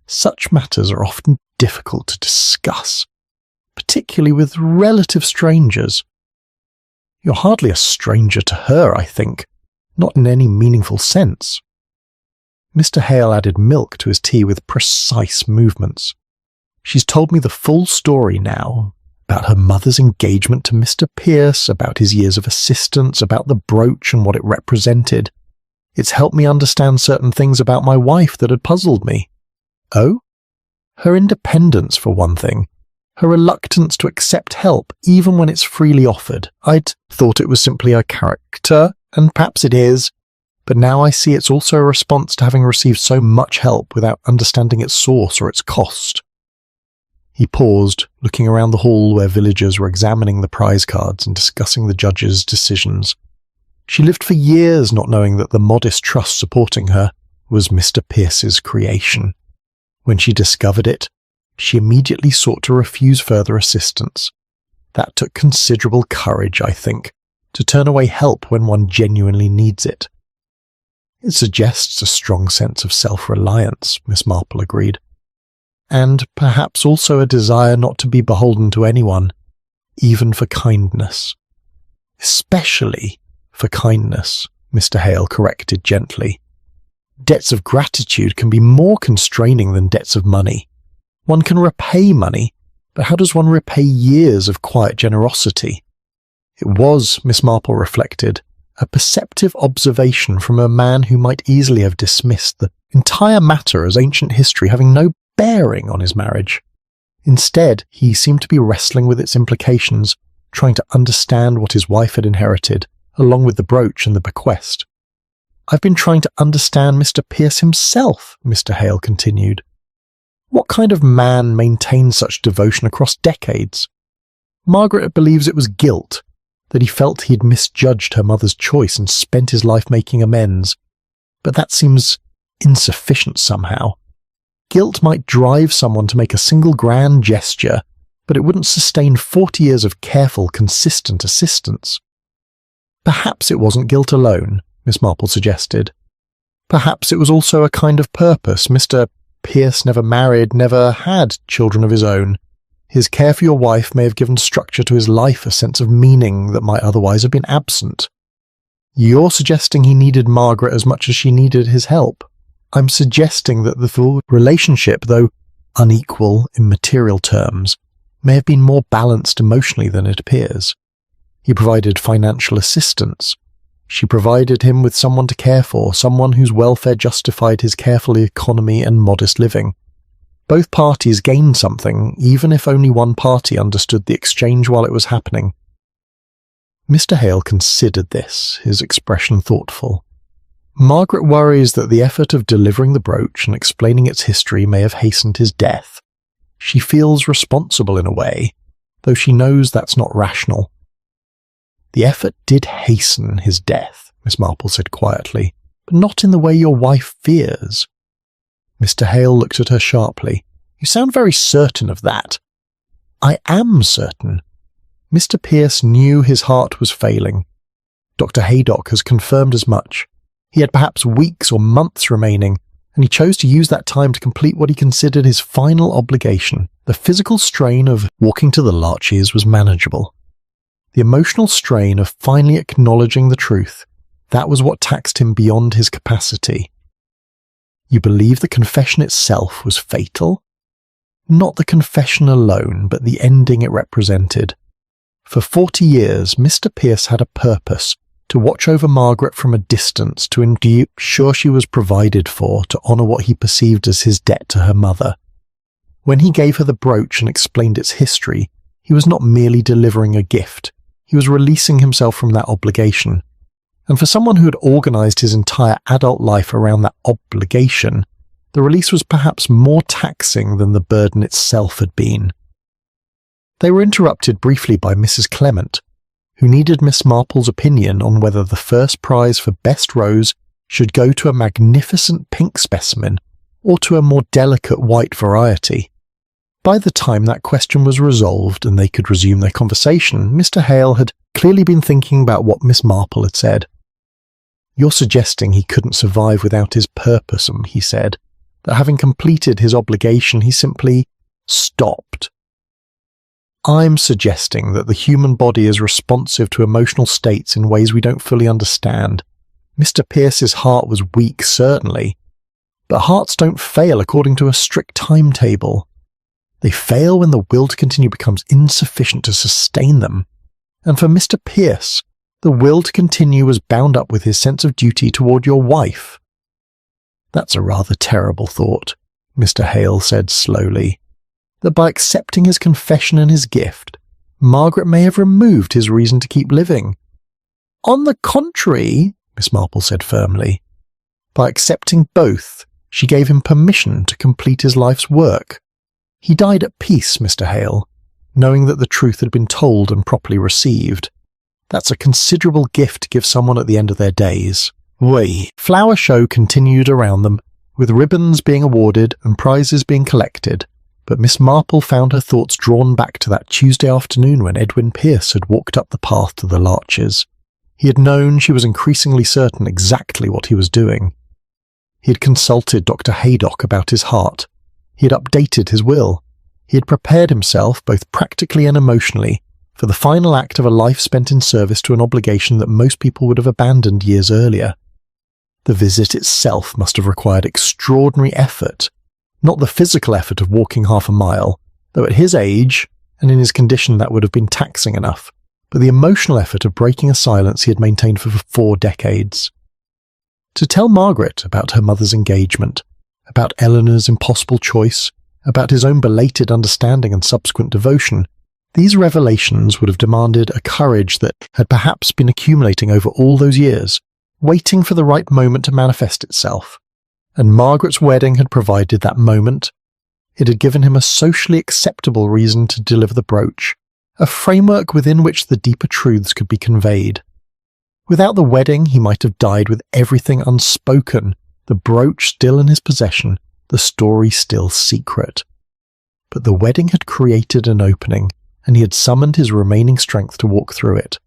"Such matters are often difficult to discuss, particularly with relative strangers." "You're hardly a stranger to her, I think, not in any meaningful sense." Mr. Hale added milk to his tea with precise movements. "She's told me the full story now, about her mother's engagement to Mr. Pierce, about his years of assistance, about the brooch and what it represented. It's helped me understand certain things about my wife that had puzzled me." "Oh?" "Her independence, for one thing. Her reluctance to accept help, even when it's freely offered. I'd thought it was simply her character, and perhaps it is, but now I see it's also a response to having received so much help without understanding its source or its cost." He paused, looking around the hall where villagers were examining the prize cards and discussing the judges' decisions. She lived for years not knowing that the modest trust supporting her was Mr. Pierce's creation. When she discovered it, she immediately sought to refuse further assistance. That took considerable courage, I think, to turn away help when one genuinely needs it. "It suggests a strong sense of self-reliance," Miss Marple agreed. "And perhaps also a desire not to be beholden to anyone, even for kindness." "Especially for kindness," Mr. Hale corrected gently. "Debts of gratitude can be more constraining than debts of money. One can repay money, but how does one repay years of quiet generosity?" It was, Miss Marple reflected, a perceptive observation from a man who might easily have dismissed the entire matter as ancient history having no bearing on his marriage. Instead, he seemed to be wrestling with its implications, trying to understand what his wife had inherited, along with the brooch and the bequest. "I've been trying to understand Mr. Pierce himself," Mr. Hale continued. "What kind of man maintains such devotion across decades? Margaret believes it was guilt, that he felt he had misjudged her mother's choice and spent his life making amends. But that seems insufficient somehow. Guilt might drive someone to make a single grand gesture, but it wouldn't sustain 40 years of careful, consistent assistance." "Perhaps it wasn't guilt alone," Miss Marple suggested. "Perhaps it was also a kind of purpose. Mr. Pierce never married, never had children of his own. His care for your wife may have given structure to his life, a sense of meaning that might otherwise have been absent." "You're suggesting he needed Margaret as much as she needed his help." "I'm suggesting that the full relationship, though unequal in material terms, may have been more balanced emotionally than it appears. He provided financial assistance. She provided him with someone to care for, someone whose welfare justified his careful economy and modest living. Both parties gained something, even if only one party understood the exchange while it was happening. Mr. Hale considered this, his expression thoughtful. Margaret worries that the effort of delivering the brooch and explaining its history may have hastened his death. She feels responsible in a way, though she knows that's not rational. The effort did hasten his death, Miss Marple said quietly, but not in the way your wife fears. Mr. Hale looked at her sharply. You sound very certain of that. I am certain. Mr. Pierce knew his heart was failing. Dr. Haydock has confirmed as much. He had perhaps weeks or months remaining, and he chose to use that time to complete what he considered his final obligation. The physical strain of walking to the Larches was manageable. The emotional strain of finally acknowledging the truth, that was what taxed him beyond his capacity. You believe the confession itself was fatal? Not the confession alone, but the ending it represented. For 40 years, Mr. Pierce had a purpose, to watch over Margaret from a distance, to ensure she was provided for, to honour what he perceived as his debt to her mother. When he gave her the brooch and explained its history, he was not merely delivering a gift, he was releasing himself from that obligation. And for someone who had organised his entire adult life around that obligation, the release was perhaps more taxing than the burden itself had been. They were interrupted briefly by Mrs. Clement, who needed Miss Marple's opinion on whether the first prize for Best Rose should go to a magnificent pink specimen or to a more delicate white variety. By the time that question was resolved and they could resume their conversation, Mr. Hale had clearly been thinking about what Miss Marple had said. You're suggesting he couldn't survive without his purpose, he said, that having completed his obligation he simply stopped. I'm suggesting that the human body is responsive to emotional states in ways we don't fully understand. Mr. Pierce's heart was weak, certainly, but hearts don't fail according to a strict timetable. They fail when the will to continue becomes insufficient to sustain them. And for Mr. Pierce, the will to continue was bound up with his sense of duty toward your wife. That's a rather terrible thought, Mr. Hale said slowly, that by accepting his confession and his gift, Margaret may have removed his reason to keep living. On the contrary, Miss Marple said firmly, by accepting both, she gave him permission to complete his life's work. He died at peace, Mr. Hale, knowing that the truth had been told and properly received. That's a considerable gift to give someone at the end of their days. Flower show continued around them, with ribbons being awarded and prizes being collected, but Miss Marple found her thoughts drawn back to that Tuesday afternoon when Edwin Pierce had walked up the path to the Larches. He had known, she was increasingly certain, exactly what he was doing. He had consulted Dr. Haydock about his heart. He had updated his will. He had prepared himself, both practically and emotionally, for the final act of a life spent in service to an obligation that most people would have abandoned years earlier. The visit itself must have required extraordinary effort, not the physical effort of walking half a mile, though at his age, and in his condition that would have been taxing enough, but the emotional effort of breaking a silence he had maintained for 4 decades. To tell Margaret about her mother's engagement, about Eleanor's impossible choice, about his own belated understanding and subsequent devotion, these revelations would have demanded a courage that had perhaps been accumulating over all those years, waiting for the right moment to manifest itself. And Margaret's wedding had provided that moment. It had given him a socially acceptable reason to deliver the brooch, a framework within which the deeper truths could be conveyed. Without the wedding, he might have died with everything unspoken, the brooch still in his possession, the story still secret. But the wedding had created an opening, and he had summoned his remaining strength to walk through it.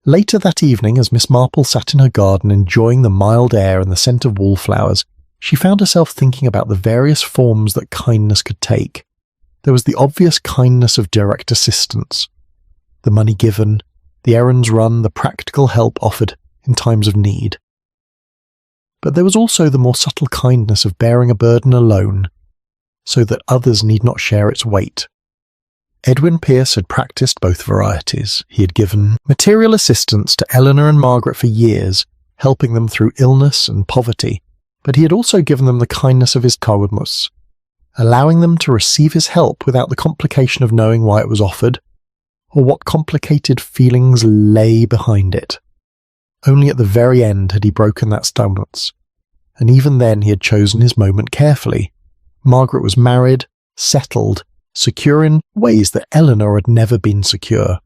Later that evening, as Miss Marple sat in her garden enjoying the mild air and the scent of wallflowers, she found herself thinking about the various forms that kindness could take. There was the obvious kindness of direct assistance, the money given, the errands run, the practical help offered in times of need. But there was also the more subtle kindness of bearing a burden alone, so that others need not share its weight. Edwin Pierce had practiced both varieties. He had given material assistance to Eleanor and Margaret for years, helping them through illness and poverty, but he had also given them the kindness of his tawadmus, allowing them to receive his help without the complication of knowing why it was offered, or what complicated feelings lay behind it. Only at the very end had he broken that stillness, and even then he had chosen his moment carefully. Margaret was married, settled, secure in ways that Eleanor had never been secure.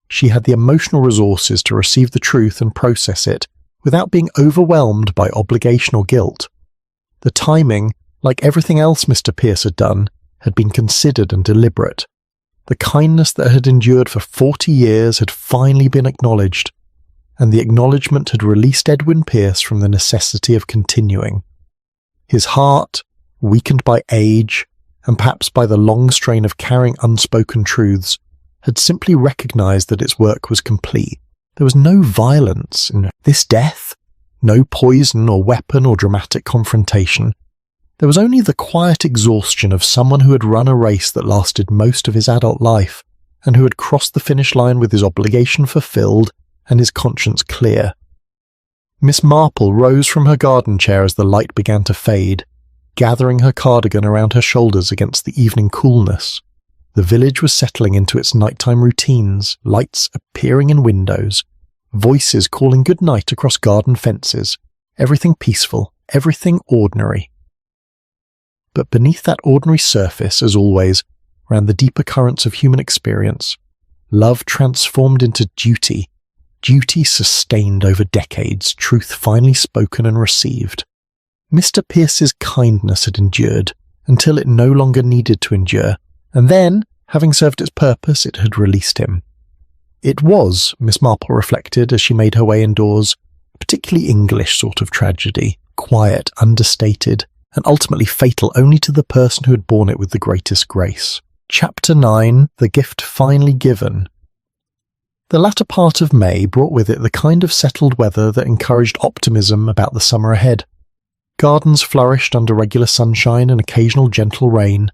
She had the emotional resources to receive the truth and process it without being overwhelmed by obligation or guilt. The timing, like everything else Mr. Pierce had done, had been considered and deliberate. The kindness that had endured for 40 years had finally been acknowledged, and the acknowledgement had released Edwin Pierce from the necessity of continuing. His heart, weakened by age, and perhaps by the long strain of carrying unspoken truths, had simply recognised that its work was complete. There was no violence in this death, no poison or weapon or dramatic confrontation. There was only the quiet exhaustion of someone who had run a race that lasted most of his adult life, and who had crossed the finish line with his obligation fulfilled and his conscience clear. Miss Marple rose from her garden chair as the light began to fade, gathering her cardigan around her shoulders against the evening coolness. The village was settling into its nighttime routines, lights appearing in windows, voices calling good night across garden fences, everything peaceful, everything ordinary. But beneath that ordinary surface, as always, ran the deeper currents of human experience. Love transformed into duty, duty sustained over decades, truth finally spoken and received. Mr. Pierce's kindness had endured until it no longer needed to endure, and then, having served its purpose, it had released him. It was, Miss Marple reflected as she made her way indoors, a particularly English sort of tragedy, quiet, understated, and ultimately fatal only to the person who had borne it with the greatest grace. Chapter 9, The Gift Finally Given. The latter part of May brought with it the kind of settled weather that encouraged optimism about the summer ahead. Gardens flourished under regular sunshine and occasional gentle rain,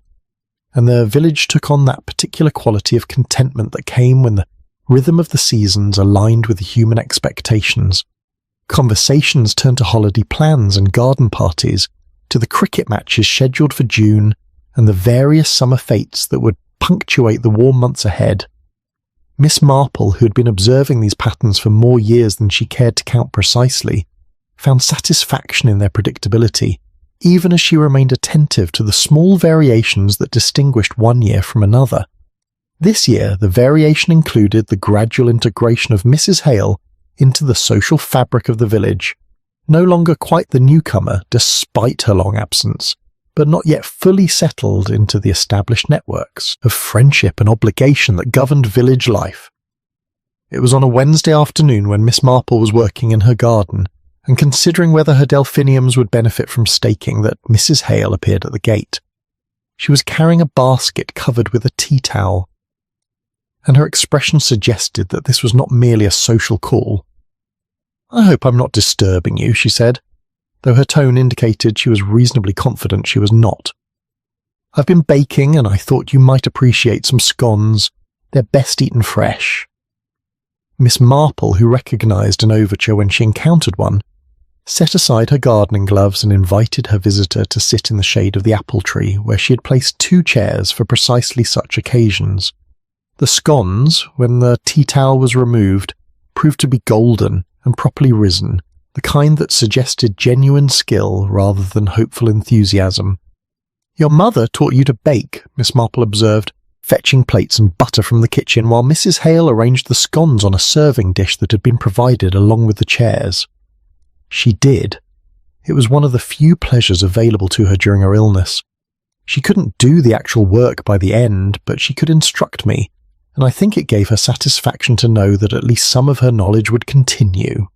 and the village took on that particular quality of contentment that came when the rhythm of the seasons aligned with the human expectations. Conversations turned to holiday plans and garden parties, to the cricket matches scheduled for June, and the various summer fetes that would punctuate the warm months ahead. Miss Marple, who had been observing these patterns for more years than she cared to count precisely, found satisfaction in their predictability, even as she remained attentive to the small variations that distinguished one year from another. This year, the variation included the gradual integration of Mrs. Hale into the social fabric of the village, no longer quite the newcomer despite her long absence, but not yet fully settled into the established networks of friendship and obligation that governed village life. It was on a Wednesday afternoon when Miss Marple was working in her garden, and considering whether her delphiniums would benefit from staking, that Mrs. Hale appeared at the gate. She was carrying a basket covered with a tea towel, and her expression suggested that this was not merely a social call. "I hope I'm not disturbing you," she said, though her tone indicated she was reasonably confident she was not. "I've been baking, and I thought you might appreciate some scones. They're best eaten fresh." Miss Marple, who recognised an overture when she encountered one, set aside her gardening gloves and invited her visitor to sit in the shade of the apple tree, where she had placed 2 chairs for precisely such occasions. The scones, when the tea towel was removed, proved to be golden and properly risen, the kind that suggested genuine skill rather than hopeful enthusiasm. "Your mother taught you to bake," Miss Marple observed, fetching plates and butter from the kitchen while Mrs. Hale arranged the scones on a serving dish that had been provided along with the chairs. She did. It was one of the few pleasures available to her during her illness. She couldn't do the actual work by the end, but she could instruct me, and I think it gave her satisfaction to know that at least some of her knowledge would continue.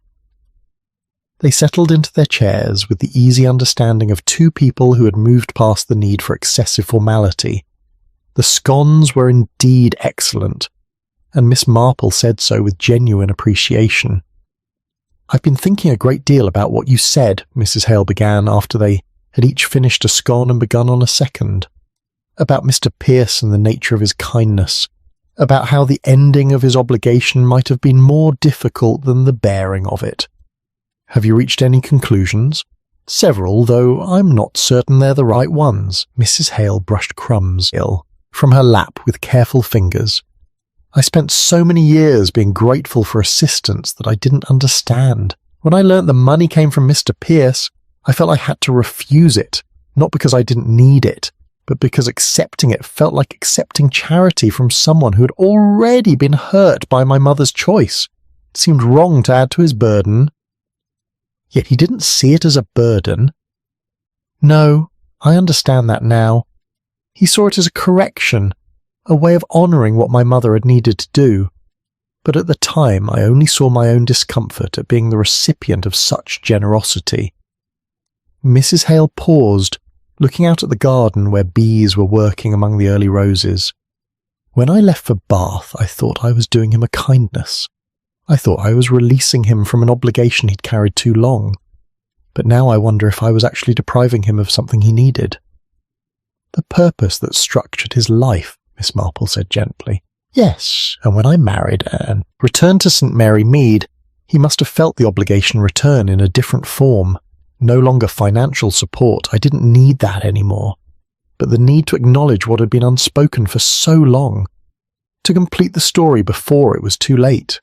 They settled into their chairs with the easy understanding of 2 people who had moved past the need for excessive formality. The scones were indeed excellent, and Miss Marple said so with genuine appreciation. "I've been thinking a great deal about what you said," Mrs. Hale began after they had each finished a scone and begun on a second. "About Mr. Pierce and the nature of his kindness. about how the ending of his obligation might have been more difficult than the bearing of it. Have you reached any conclusions? Several, though I'm not certain they're the right ones. Mrs. Hale brushed crumbs from her lap with careful fingers. I spent so many years being grateful for assistance that I didn't understand. When I learnt the money came from Mr. Pierce, I felt I had to refuse it, not because I didn't need it, but because accepting it felt like accepting charity from someone who had already been hurt by my mother's choice. It seemed wrong to add to his burden. Yet he didn't see it as a burden. No, I understand that now. He saw it as a correction, a way of honouring what my mother had needed to do. But at the time I only saw my own discomfort at being the recipient of such generosity. Mrs. Hale paused, looking out at the garden where bees were working among the early roses. When I left for Bath, I thought I was doing him a kindness. I thought I was releasing him from an obligation he'd carried too long. But now I wonder if I was actually depriving him of something he needed. The purpose that structured his life, Miss Marple said gently. Yes, and when I married and returned to St. Mary Mead, he must have felt the obligation return in a different form. No longer financial support, I didn't need that anymore. But the need to acknowledge what had been unspoken for so long. To complete the story before it was too late.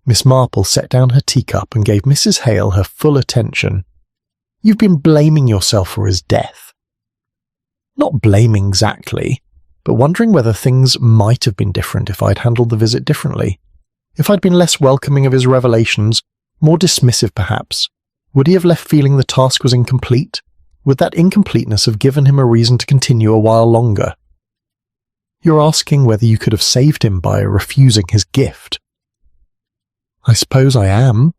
Miss Marple set down her teacup and gave Mrs. Hale her full attention. You've been blaming yourself for his death. Not blaming exactly, but wondering whether things might have been different if I'd handled the visit differently. If I'd been less welcoming of his revelations, more dismissive perhaps, would he have left feeling the task was incomplete? Would that incompleteness have given him a reason to continue a while longer? You're asking whether you could have saved him by refusing his gift. I suppose I am.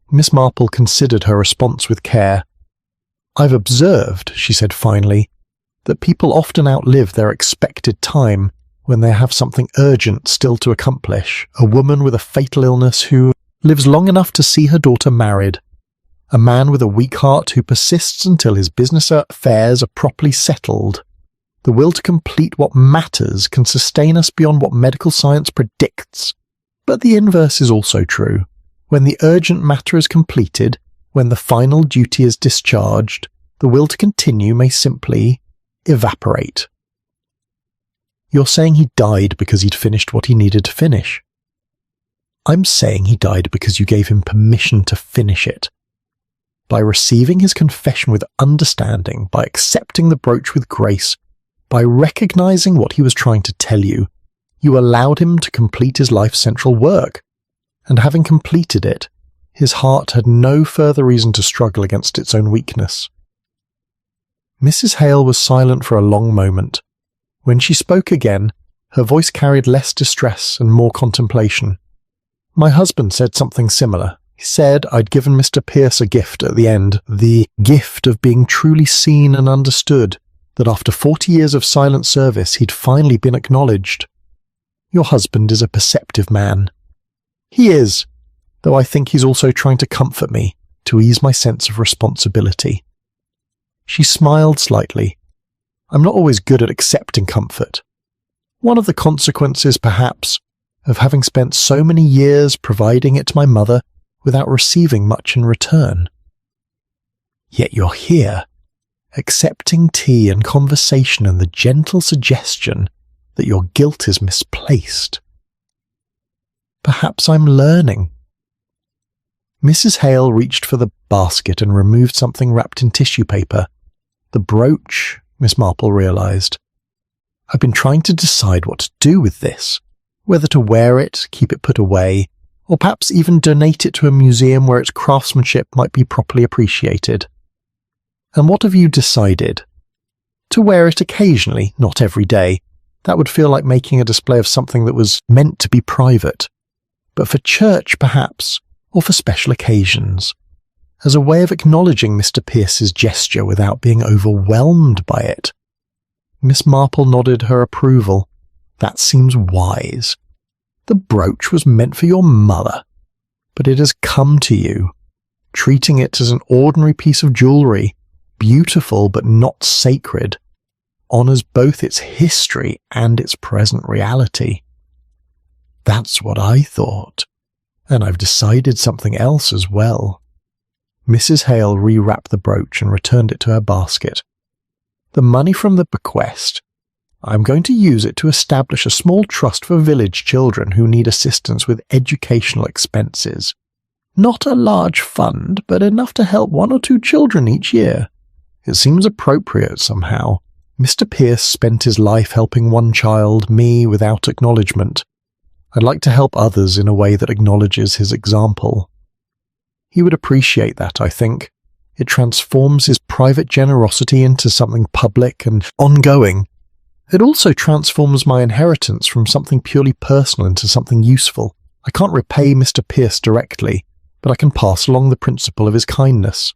Miss Marple considered her response with care. I've observed, she said finally, that people often outlive their expected time when they have something urgent still to accomplish. A woman with a fatal illness who lives long enough to see her daughter married. A man with a weak heart who persists until his business affairs are properly settled. The will to complete what matters can sustain us beyond what medical science predicts. But the inverse is also true. When the urgent matter is completed, when the final duty is discharged, the will to continue may simply evaporate. You're saying he died because he'd finished what he needed to finish. I'm saying he died because you gave him permission to finish it. By receiving his confession with understanding, by accepting the brooch with grace, by recognizing what he was trying to tell you, you allowed him to complete his life's central work, and having completed it, his heart had no further reason to struggle against its own weakness. Mrs. Hale was silent for a long moment. When she spoke again, her voice carried less distress and more contemplation. My husband said something similar. He said I'd given Mr. Pierce a gift at the end, the gift of being truly seen and understood, that after 40 years of silent service he'd finally been acknowledged. Your husband is a perceptive man. He is, though I think he's also trying to comfort me, to ease my sense of responsibility. She smiled slightly. I'm not always good at accepting comfort. One of the consequences, perhaps, of having spent so many years providing it to my mother without receiving much in return. Yet you're here, accepting tea and conversation and the gentle suggestion that your guilt is misplaced. Perhaps I'm learning. Mrs. Hale reached for the basket and removed something wrapped in tissue paper. The brooch, Miss Marple realized. I've been trying to decide what to do with this, whether to wear it, keep it put away, or perhaps even donate it to a museum where its craftsmanship might be properly appreciated. And what have you decided? To wear it occasionally, not every day. That would feel like making a display of something that was meant to be private. But for church, perhaps, or for special occasions, as a way of acknowledging Mr. Pierce's gesture without being overwhelmed by it. Miss Marple nodded her approval. That seems wise. The brooch was meant for your mother, but it has come to you, treating it as an ordinary piece of jewellery, beautiful but not sacred. honours both its history and its present reality. That's what I thought, and I've decided something else as well. Mrs. Hale rewrapped the brooch and returned it to her basket. The money from the bequest, I'm going to use it to establish a small trust for village children who need assistance with educational expenses. Not a large fund, but enough to help 1 or 2 children each year. It seems appropriate somehow. Mr. Pierce spent his life helping one child, me, without acknowledgement. I'd like to help others in a way that acknowledges his example. He would appreciate that, I think. It transforms his private generosity into something public and ongoing. It also transforms my inheritance from something purely personal into something useful. I can't repay Mr. Pierce directly, but I can pass along the principle of his kindness.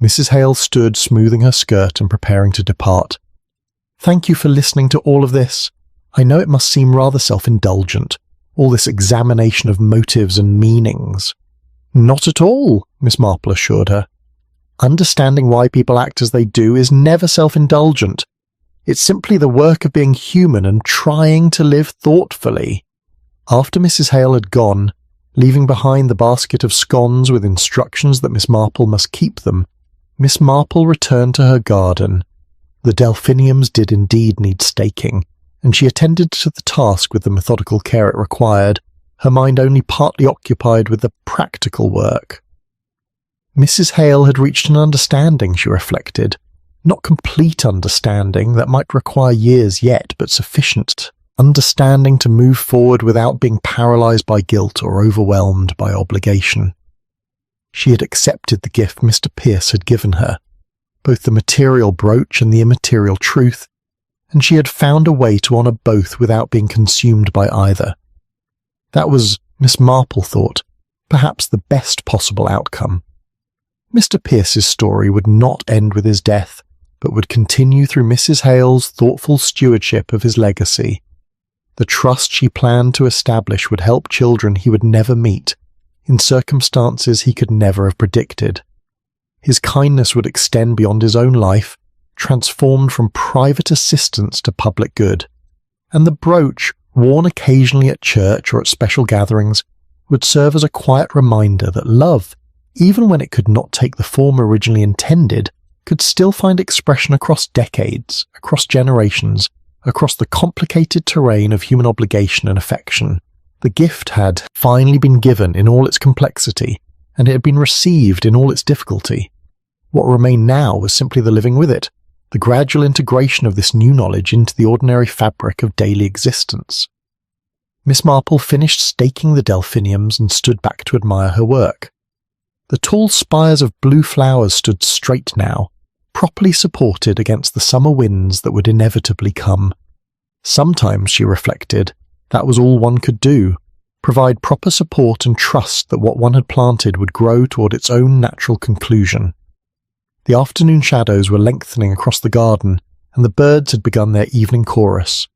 Mrs. Hale stood smoothing her skirt and preparing to depart. Thank you for listening to all of this. I know it must seem rather self-indulgent, all this examination of motives and meanings. Not at all, Miss Marple assured her. Understanding why people act as they do is never self-indulgent. It's simply the work of being human and trying to live thoughtfully. After Mrs. Hale had gone, leaving behind the basket of scones with instructions that Miss Marple must keep them, Miss Marple returned to her garden. The delphiniums did indeed need staking, and she attended to the task with the methodical care it required, her mind only partly occupied with the practical work. Mrs. Hale had reached an understanding, she reflected. Not complete understanding, that might require years yet, but sufficient understanding to move forward without being paralysed by guilt or overwhelmed by obligation. She had accepted the gift Mr. Pierce had given her, both the material brooch and the immaterial truth, and she had found a way to honour both without being consumed by either. That was, Miss Marple thought, perhaps the best possible outcome. Mr. Pierce's story would not end with his death, but would continue through Mrs. Hale's thoughtful stewardship of his legacy. The trust she planned to establish would help children he would never meet, in circumstances he could never have predicted. His kindness would extend beyond his own life, transformed from private assistance to public good, and the brooch, worn occasionally at church or at special gatherings, would serve as a quiet reminder that love, even when it could not take the form originally intended, could still find expression across decades, across generations, across the complicated terrain of human obligation and affection. The gift had finally been given in all its complexity, and it had been received in all its difficulty. What remained now was simply the living with it, the gradual integration of this new knowledge into the ordinary fabric of daily existence. Miss Marple finished staking the delphiniums and stood back to admire her work. The tall spires of blue flowers stood straight now, properly supported against the summer winds that would inevitably come. Sometimes, she reflected, that was all one could do, provide proper support and trust that what one had planted would grow toward its own natural conclusion. The afternoon shadows were lengthening across the garden, and the birds had begun their evening chorus.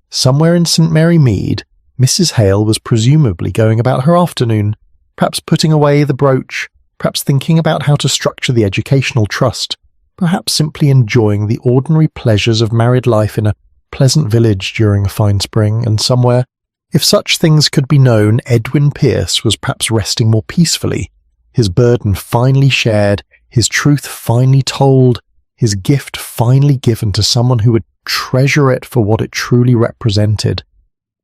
Somewhere in St. Mary Mead, Mrs. Hale was presumably going about her afternoon, perhaps putting away the brooch, perhaps thinking about how to structure the educational trust, perhaps simply enjoying the ordinary pleasures of married life in a pleasant village during a fine spring, and somewhere, if such things could be known, Edwin Pierce was perhaps resting more peacefully, his burden finally shared, his truth finally told, his gift finally given to someone who would treasure it for what it truly represented.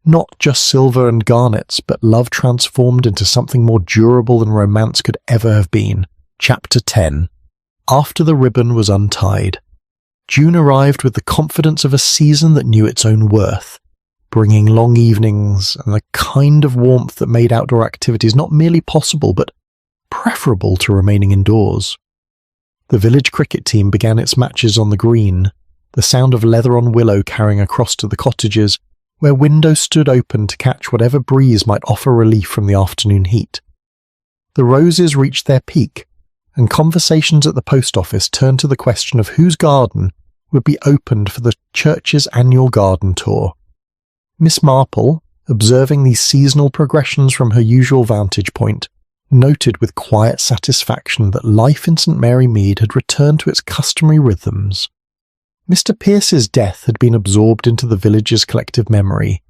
Not just silver and garnets, but love transformed into something more durable than romance could ever have been. Chapter 10. After the ribbon was untied, June arrived with the confidence of a season that knew its own worth, bringing long evenings and the kind of warmth that made outdoor activities not merely possible, but preferable to remaining indoors. The village cricket team began its matches on the green, the sound of leather on willow carrying across to the cottages, where windows stood open to catch whatever breeze might offer relief from the afternoon heat. The roses reached their peak, and conversations at the post office turned to the question of whose garden would be opened for the church's annual garden tour. Miss Marple, observing these seasonal progressions from her usual vantage point, noted with quiet satisfaction that life in St. Mary Mead had returned to its customary rhythms. Mr. Pierce's death had been absorbed into the village's collective memory,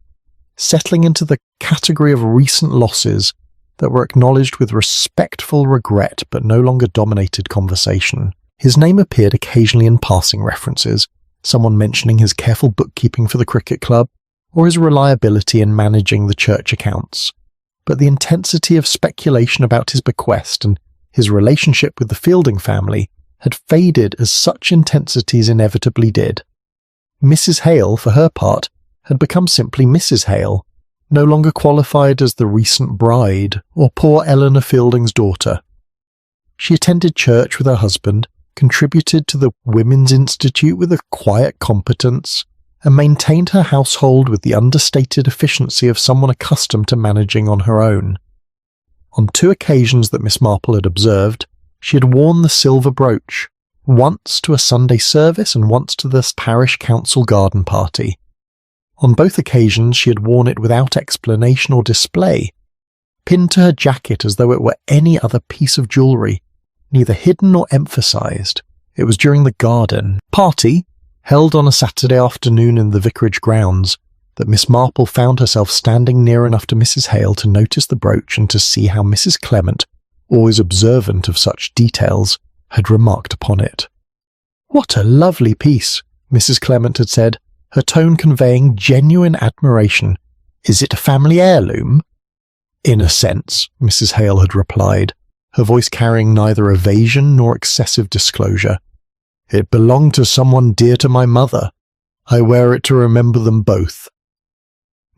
settling into the category of recent losses that were acknowledged with respectful regret but no longer dominated conversation. His name appeared occasionally in passing references, someone mentioning his careful bookkeeping for the cricket club, or his reliability in managing the church accounts. But the intensity of speculation about his bequest and his relationship with the Fielding family had faded as such intensities inevitably did. Mrs. Hale, for her part, had become simply Mrs. Hale, no longer qualified as the recent bride or poor Eleanor Fielding's daughter. She attended church with her husband, contributed to the Women's Institute with a quiet competence, and maintained her household with the understated efficiency of someone accustomed to managing on her own. On 2 occasions that Miss Marple had observed, she had worn the silver brooch, once to a Sunday service and once to the parish council garden party. On both occasions she had worn it without explanation or display, pinned to her jacket as though it were any other piece of jewellery, neither hidden nor emphasised. It was during the garden party, held on a Saturday afternoon in the vicarage grounds, that Miss Marple found herself standing near enough to Mrs. Hale to notice the brooch and to see how Mrs. Clement, always observant of such details, had remarked upon it. "What a lovely piece," Mrs. Clement had said, her tone conveying genuine admiration. "Is it a family heirloom?" "In a sense," Mrs. Hale had replied, her voice carrying neither evasion nor excessive disclosure. "It belonged to someone dear to my mother. I wear it to remember them both."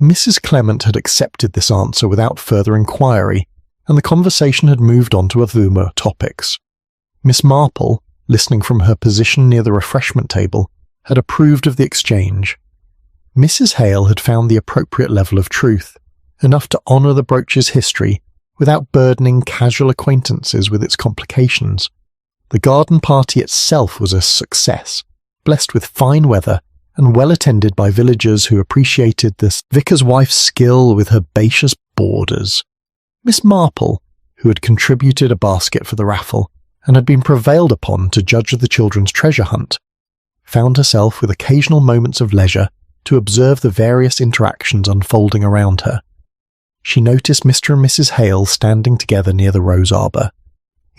Mrs. Clement had accepted this answer without further inquiry, and the conversation had moved on to other topics. Miss Marple, listening from her position near the refreshment table, had approved of the exchange. Mrs. Hale had found the appropriate level of truth, enough to honour the brooch's history without burdening casual acquaintances with its complications. The garden party itself was a success, blessed with fine weather and well attended by villagers who appreciated the vicar's wife's skill with herbaceous borders. Miss Marple, who had contributed a basket for the raffle and had been prevailed upon to judge of the children's treasure hunt, found herself with occasional moments of leisure to observe the various interactions unfolding around her. She noticed Mr. and Mrs. Hale standing together near the rose arbour,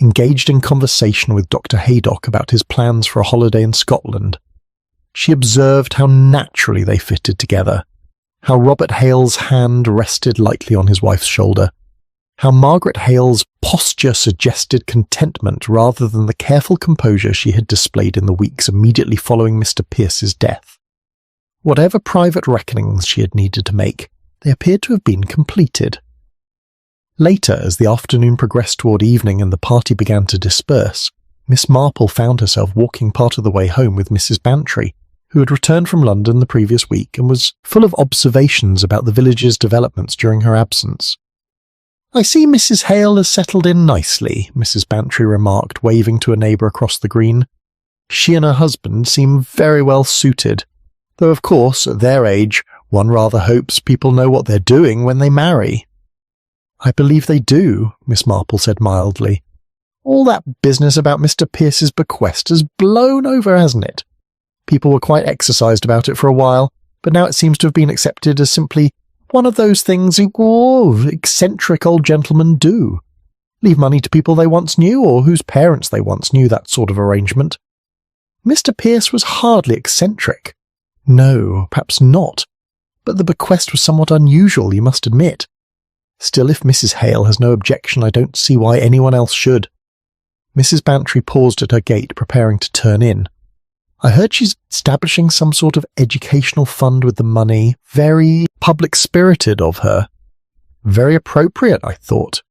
engaged in conversation with Dr. Haydock about his plans for a holiday in Scotland. She observed how naturally they fitted together, how Robert Hale's hand rested lightly on his wife's shoulder, how Margaret Hale's posture suggested contentment rather than the careful composure she had displayed in the weeks immediately following Mr. Pierce's death. Whatever private reckonings she had needed to make, they appeared to have been completed. Later, as the afternoon progressed toward evening and the party began to disperse, Miss Marple found herself walking part of the way home with Mrs. Bantry, who had returned from London the previous week and was full of observations about the village's developments during her absence. "I see Mrs. Hale has settled in nicely," Mrs. Bantry remarked, waving to a neighbour across the green. "She and her husband seem very well suited, though of course, at their age, one rather hopes people know what they're doing when they marry." "I believe they do," Miss Marple said mildly. "All that business about Mr. Pierce's bequest has blown over, hasn't it? People were quite exercised about it for a while, but now it seems to have been accepted as simply one of those things eccentric old gentlemen do. Leave money to people they once knew or whose parents they once knew, that sort of arrangement. Mr. Pierce was hardly eccentric. No, perhaps not. But the bequest was somewhat unusual, you must admit. Still, if Mrs. Hale has no objection, I don't see why anyone else should." Mrs. Bantry paused at her gate, preparing to turn in. "I heard she's establishing some sort of educational fund with the money. Very public-spirited of her." "Very appropriate, I thought."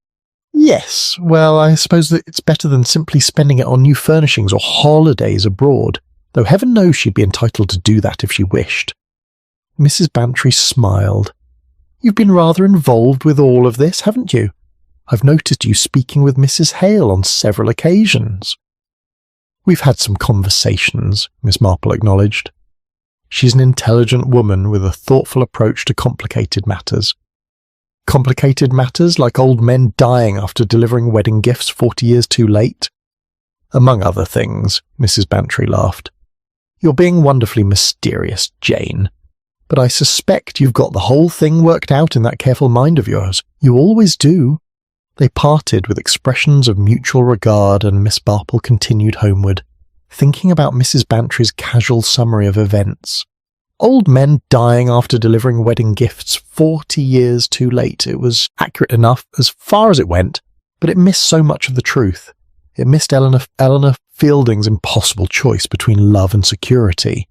"Yes, well, I suppose that it's better than simply spending it on new furnishings or holidays abroad, though heaven knows she'd be entitled to do that if she wished." Mrs. Bantry smiled. "You've been rather involved with all of this, haven't you? I've noticed you speaking with Mrs. Hale on several occasions." "We've had some conversations," Miss Marple acknowledged. "She's an intelligent woman with a thoughtful approach to complicated matters. Complicated matters like old men dying after delivering wedding gifts 40 years too late. Among other things," Mrs. Bantry laughed. "You're being wonderfully mysterious, Jane. But I suspect you've got the whole thing worked out in that careful mind of yours. You always do." They parted with expressions of mutual regard, and Miss Marple continued homeward, thinking about Mrs. Bantry's casual summary of events. Old men dying after delivering wedding gifts 40 years too late. It was accurate enough as far as it went, but it missed so much of the truth. It missed Eleanor Fielding's impossible choice between love and security.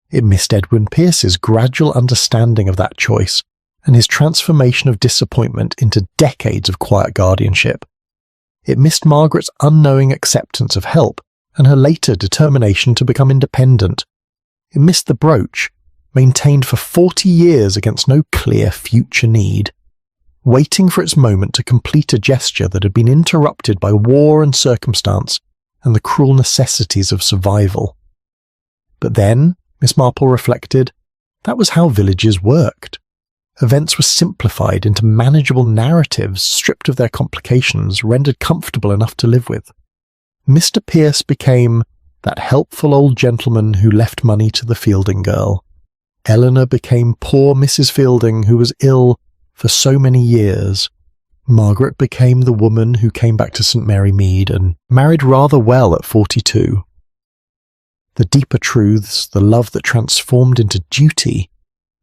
It missed Edwin Pierce's gradual understanding of that choice and his transformation of disappointment into decades of quiet guardianship. It missed Margaret's unknowing acceptance of help and her later determination to become independent. It missed the brooch, maintained for 40 years against no clear future need, waiting for its moment to complete a gesture that had been interrupted by war and circumstance and the cruel necessities of survival. But then, Miss Marple reflected, that was how villages worked. Events were simplified into manageable narratives, stripped of their complications, rendered comfortable enough to live with. Mr. Pierce became that helpful old gentleman who left money to the Fielding girl. Eleanor became poor Mrs. Fielding, who was ill for so many years. Margaret became the woman who came back to St. Mary Mead and married rather well at 42. The deeper truths, the love that transformed into duty,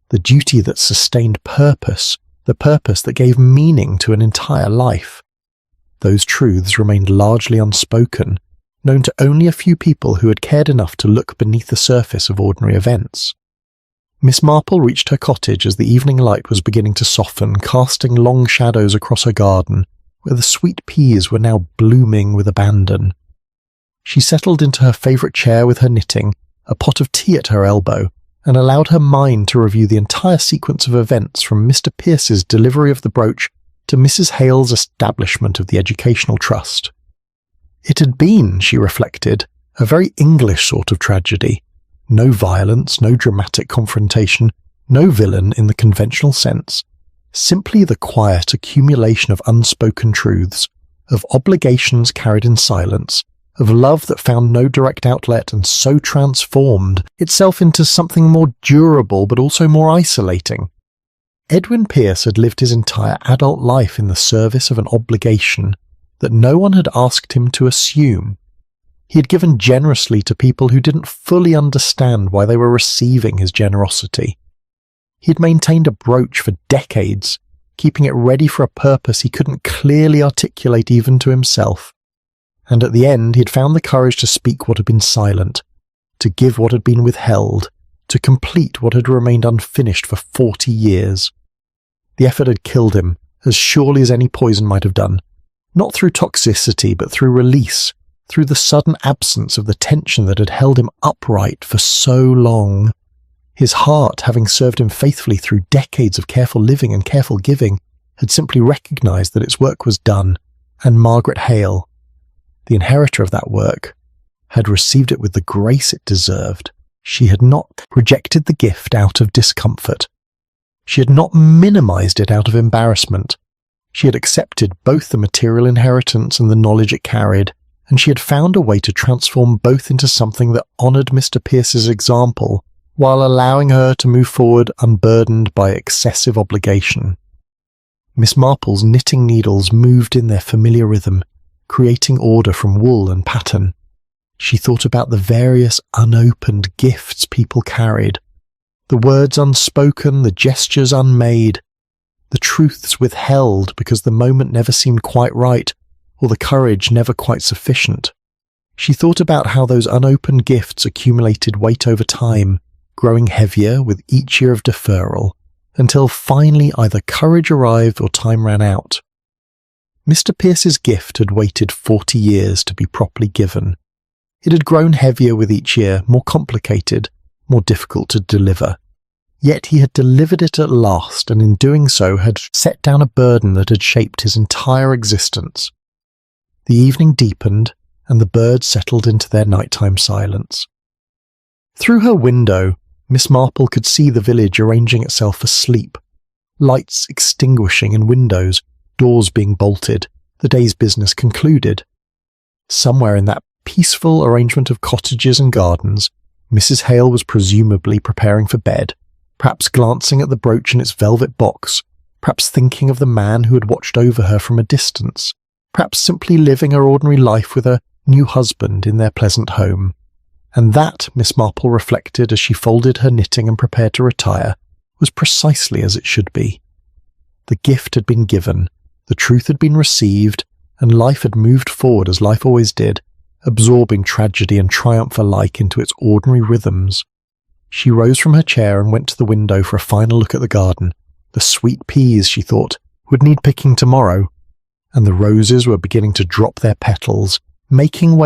the duty that sustained purpose, the purpose that gave meaning to an entire life. Those truths remained largely unspoken, known to only a few people who had cared enough to look beneath the surface of ordinary events. Miss Marple reached her cottage as the evening light was beginning to soften, casting long shadows across her garden, where the sweet peas were now blooming with abandon. She settled into her favourite chair with her knitting, a pot of tea at her elbow, and allowed her mind to review the entire sequence of events from Mr. Pierce's delivery of the brooch to Mrs. Hale's establishment of the Educational Trust. It had been, she reflected, a very English sort of tragedy. No violence, no dramatic confrontation, no villain in the conventional sense. Simply the quiet accumulation of unspoken truths, of obligations carried in silence, of love that found no direct outlet and so transformed itself into something more durable but also more isolating. Edwin Pierce had lived his entire adult life in the service of an obligation that no one had asked him to assume. He had given generously to people who didn't fully understand why they were receiving his generosity. He had maintained a brooch for decades, keeping it ready for a purpose he couldn't clearly articulate even to himself. And at the end he had found the courage to speak what had been silent, to give what had been withheld, to complete what had remained unfinished for 40 years. The effort had killed him, as surely as any poison might have done, not through toxicity but through release, through the sudden absence of the tension that had held him upright for so long. His heart, having served him faithfully through decades of careful living and careful giving, had simply recognised that its work was done, and Margaret Hale, the inheritor of that work, had received it with the grace it deserved. She had not rejected the gift out of discomfort. She had not minimised it out of embarrassment. She had accepted both the material inheritance and the knowledge it carried, and she had found a way to transform both into something that honoured Mr. Pierce's example, while allowing her to move forward unburdened by excessive obligation. Miss Marple's knitting needles moved in their familiar rhythm, creating order from wool and pattern. She thought about the various unopened gifts people carried, the words unspoken, the gestures unmade, the truths withheld because the moment never seemed quite right, or the courage never quite sufficient. She thought about how those unopened gifts accumulated weight over time, growing heavier with each year of deferral, until finally either courage arrived or time ran out. Mr. Pierce's gift had waited 40 years to be properly given. It had grown heavier with each year, more complicated, more difficult to deliver. Yet he had delivered it at last, and in doing so had set down a burden that had shaped his entire existence. The evening deepened, and the birds settled into their nighttime silence. Through her window, Miss Marple could see the village arranging itself for sleep, lights extinguishing in windows, doors being bolted, the day's business concluded. Somewhere in that peaceful arrangement of cottages and gardens, Mrs. Hale was presumably preparing for bed, perhaps glancing at the brooch in its velvet box, perhaps thinking of the man who had watched over her from a distance, perhaps simply living her ordinary life with her new husband in their pleasant home. And that, Miss Marple reflected as she folded her knitting and prepared to retire, was precisely as it should be. The gift had been given, the truth had been received, and life had moved forward as life always did, absorbing tragedy and triumph alike into its ordinary rhythms. She rose from her chair and went to the window for a final look at the garden. The sweet peas, she thought, would need picking tomorrow, and the roses were beginning to drop their petals, making way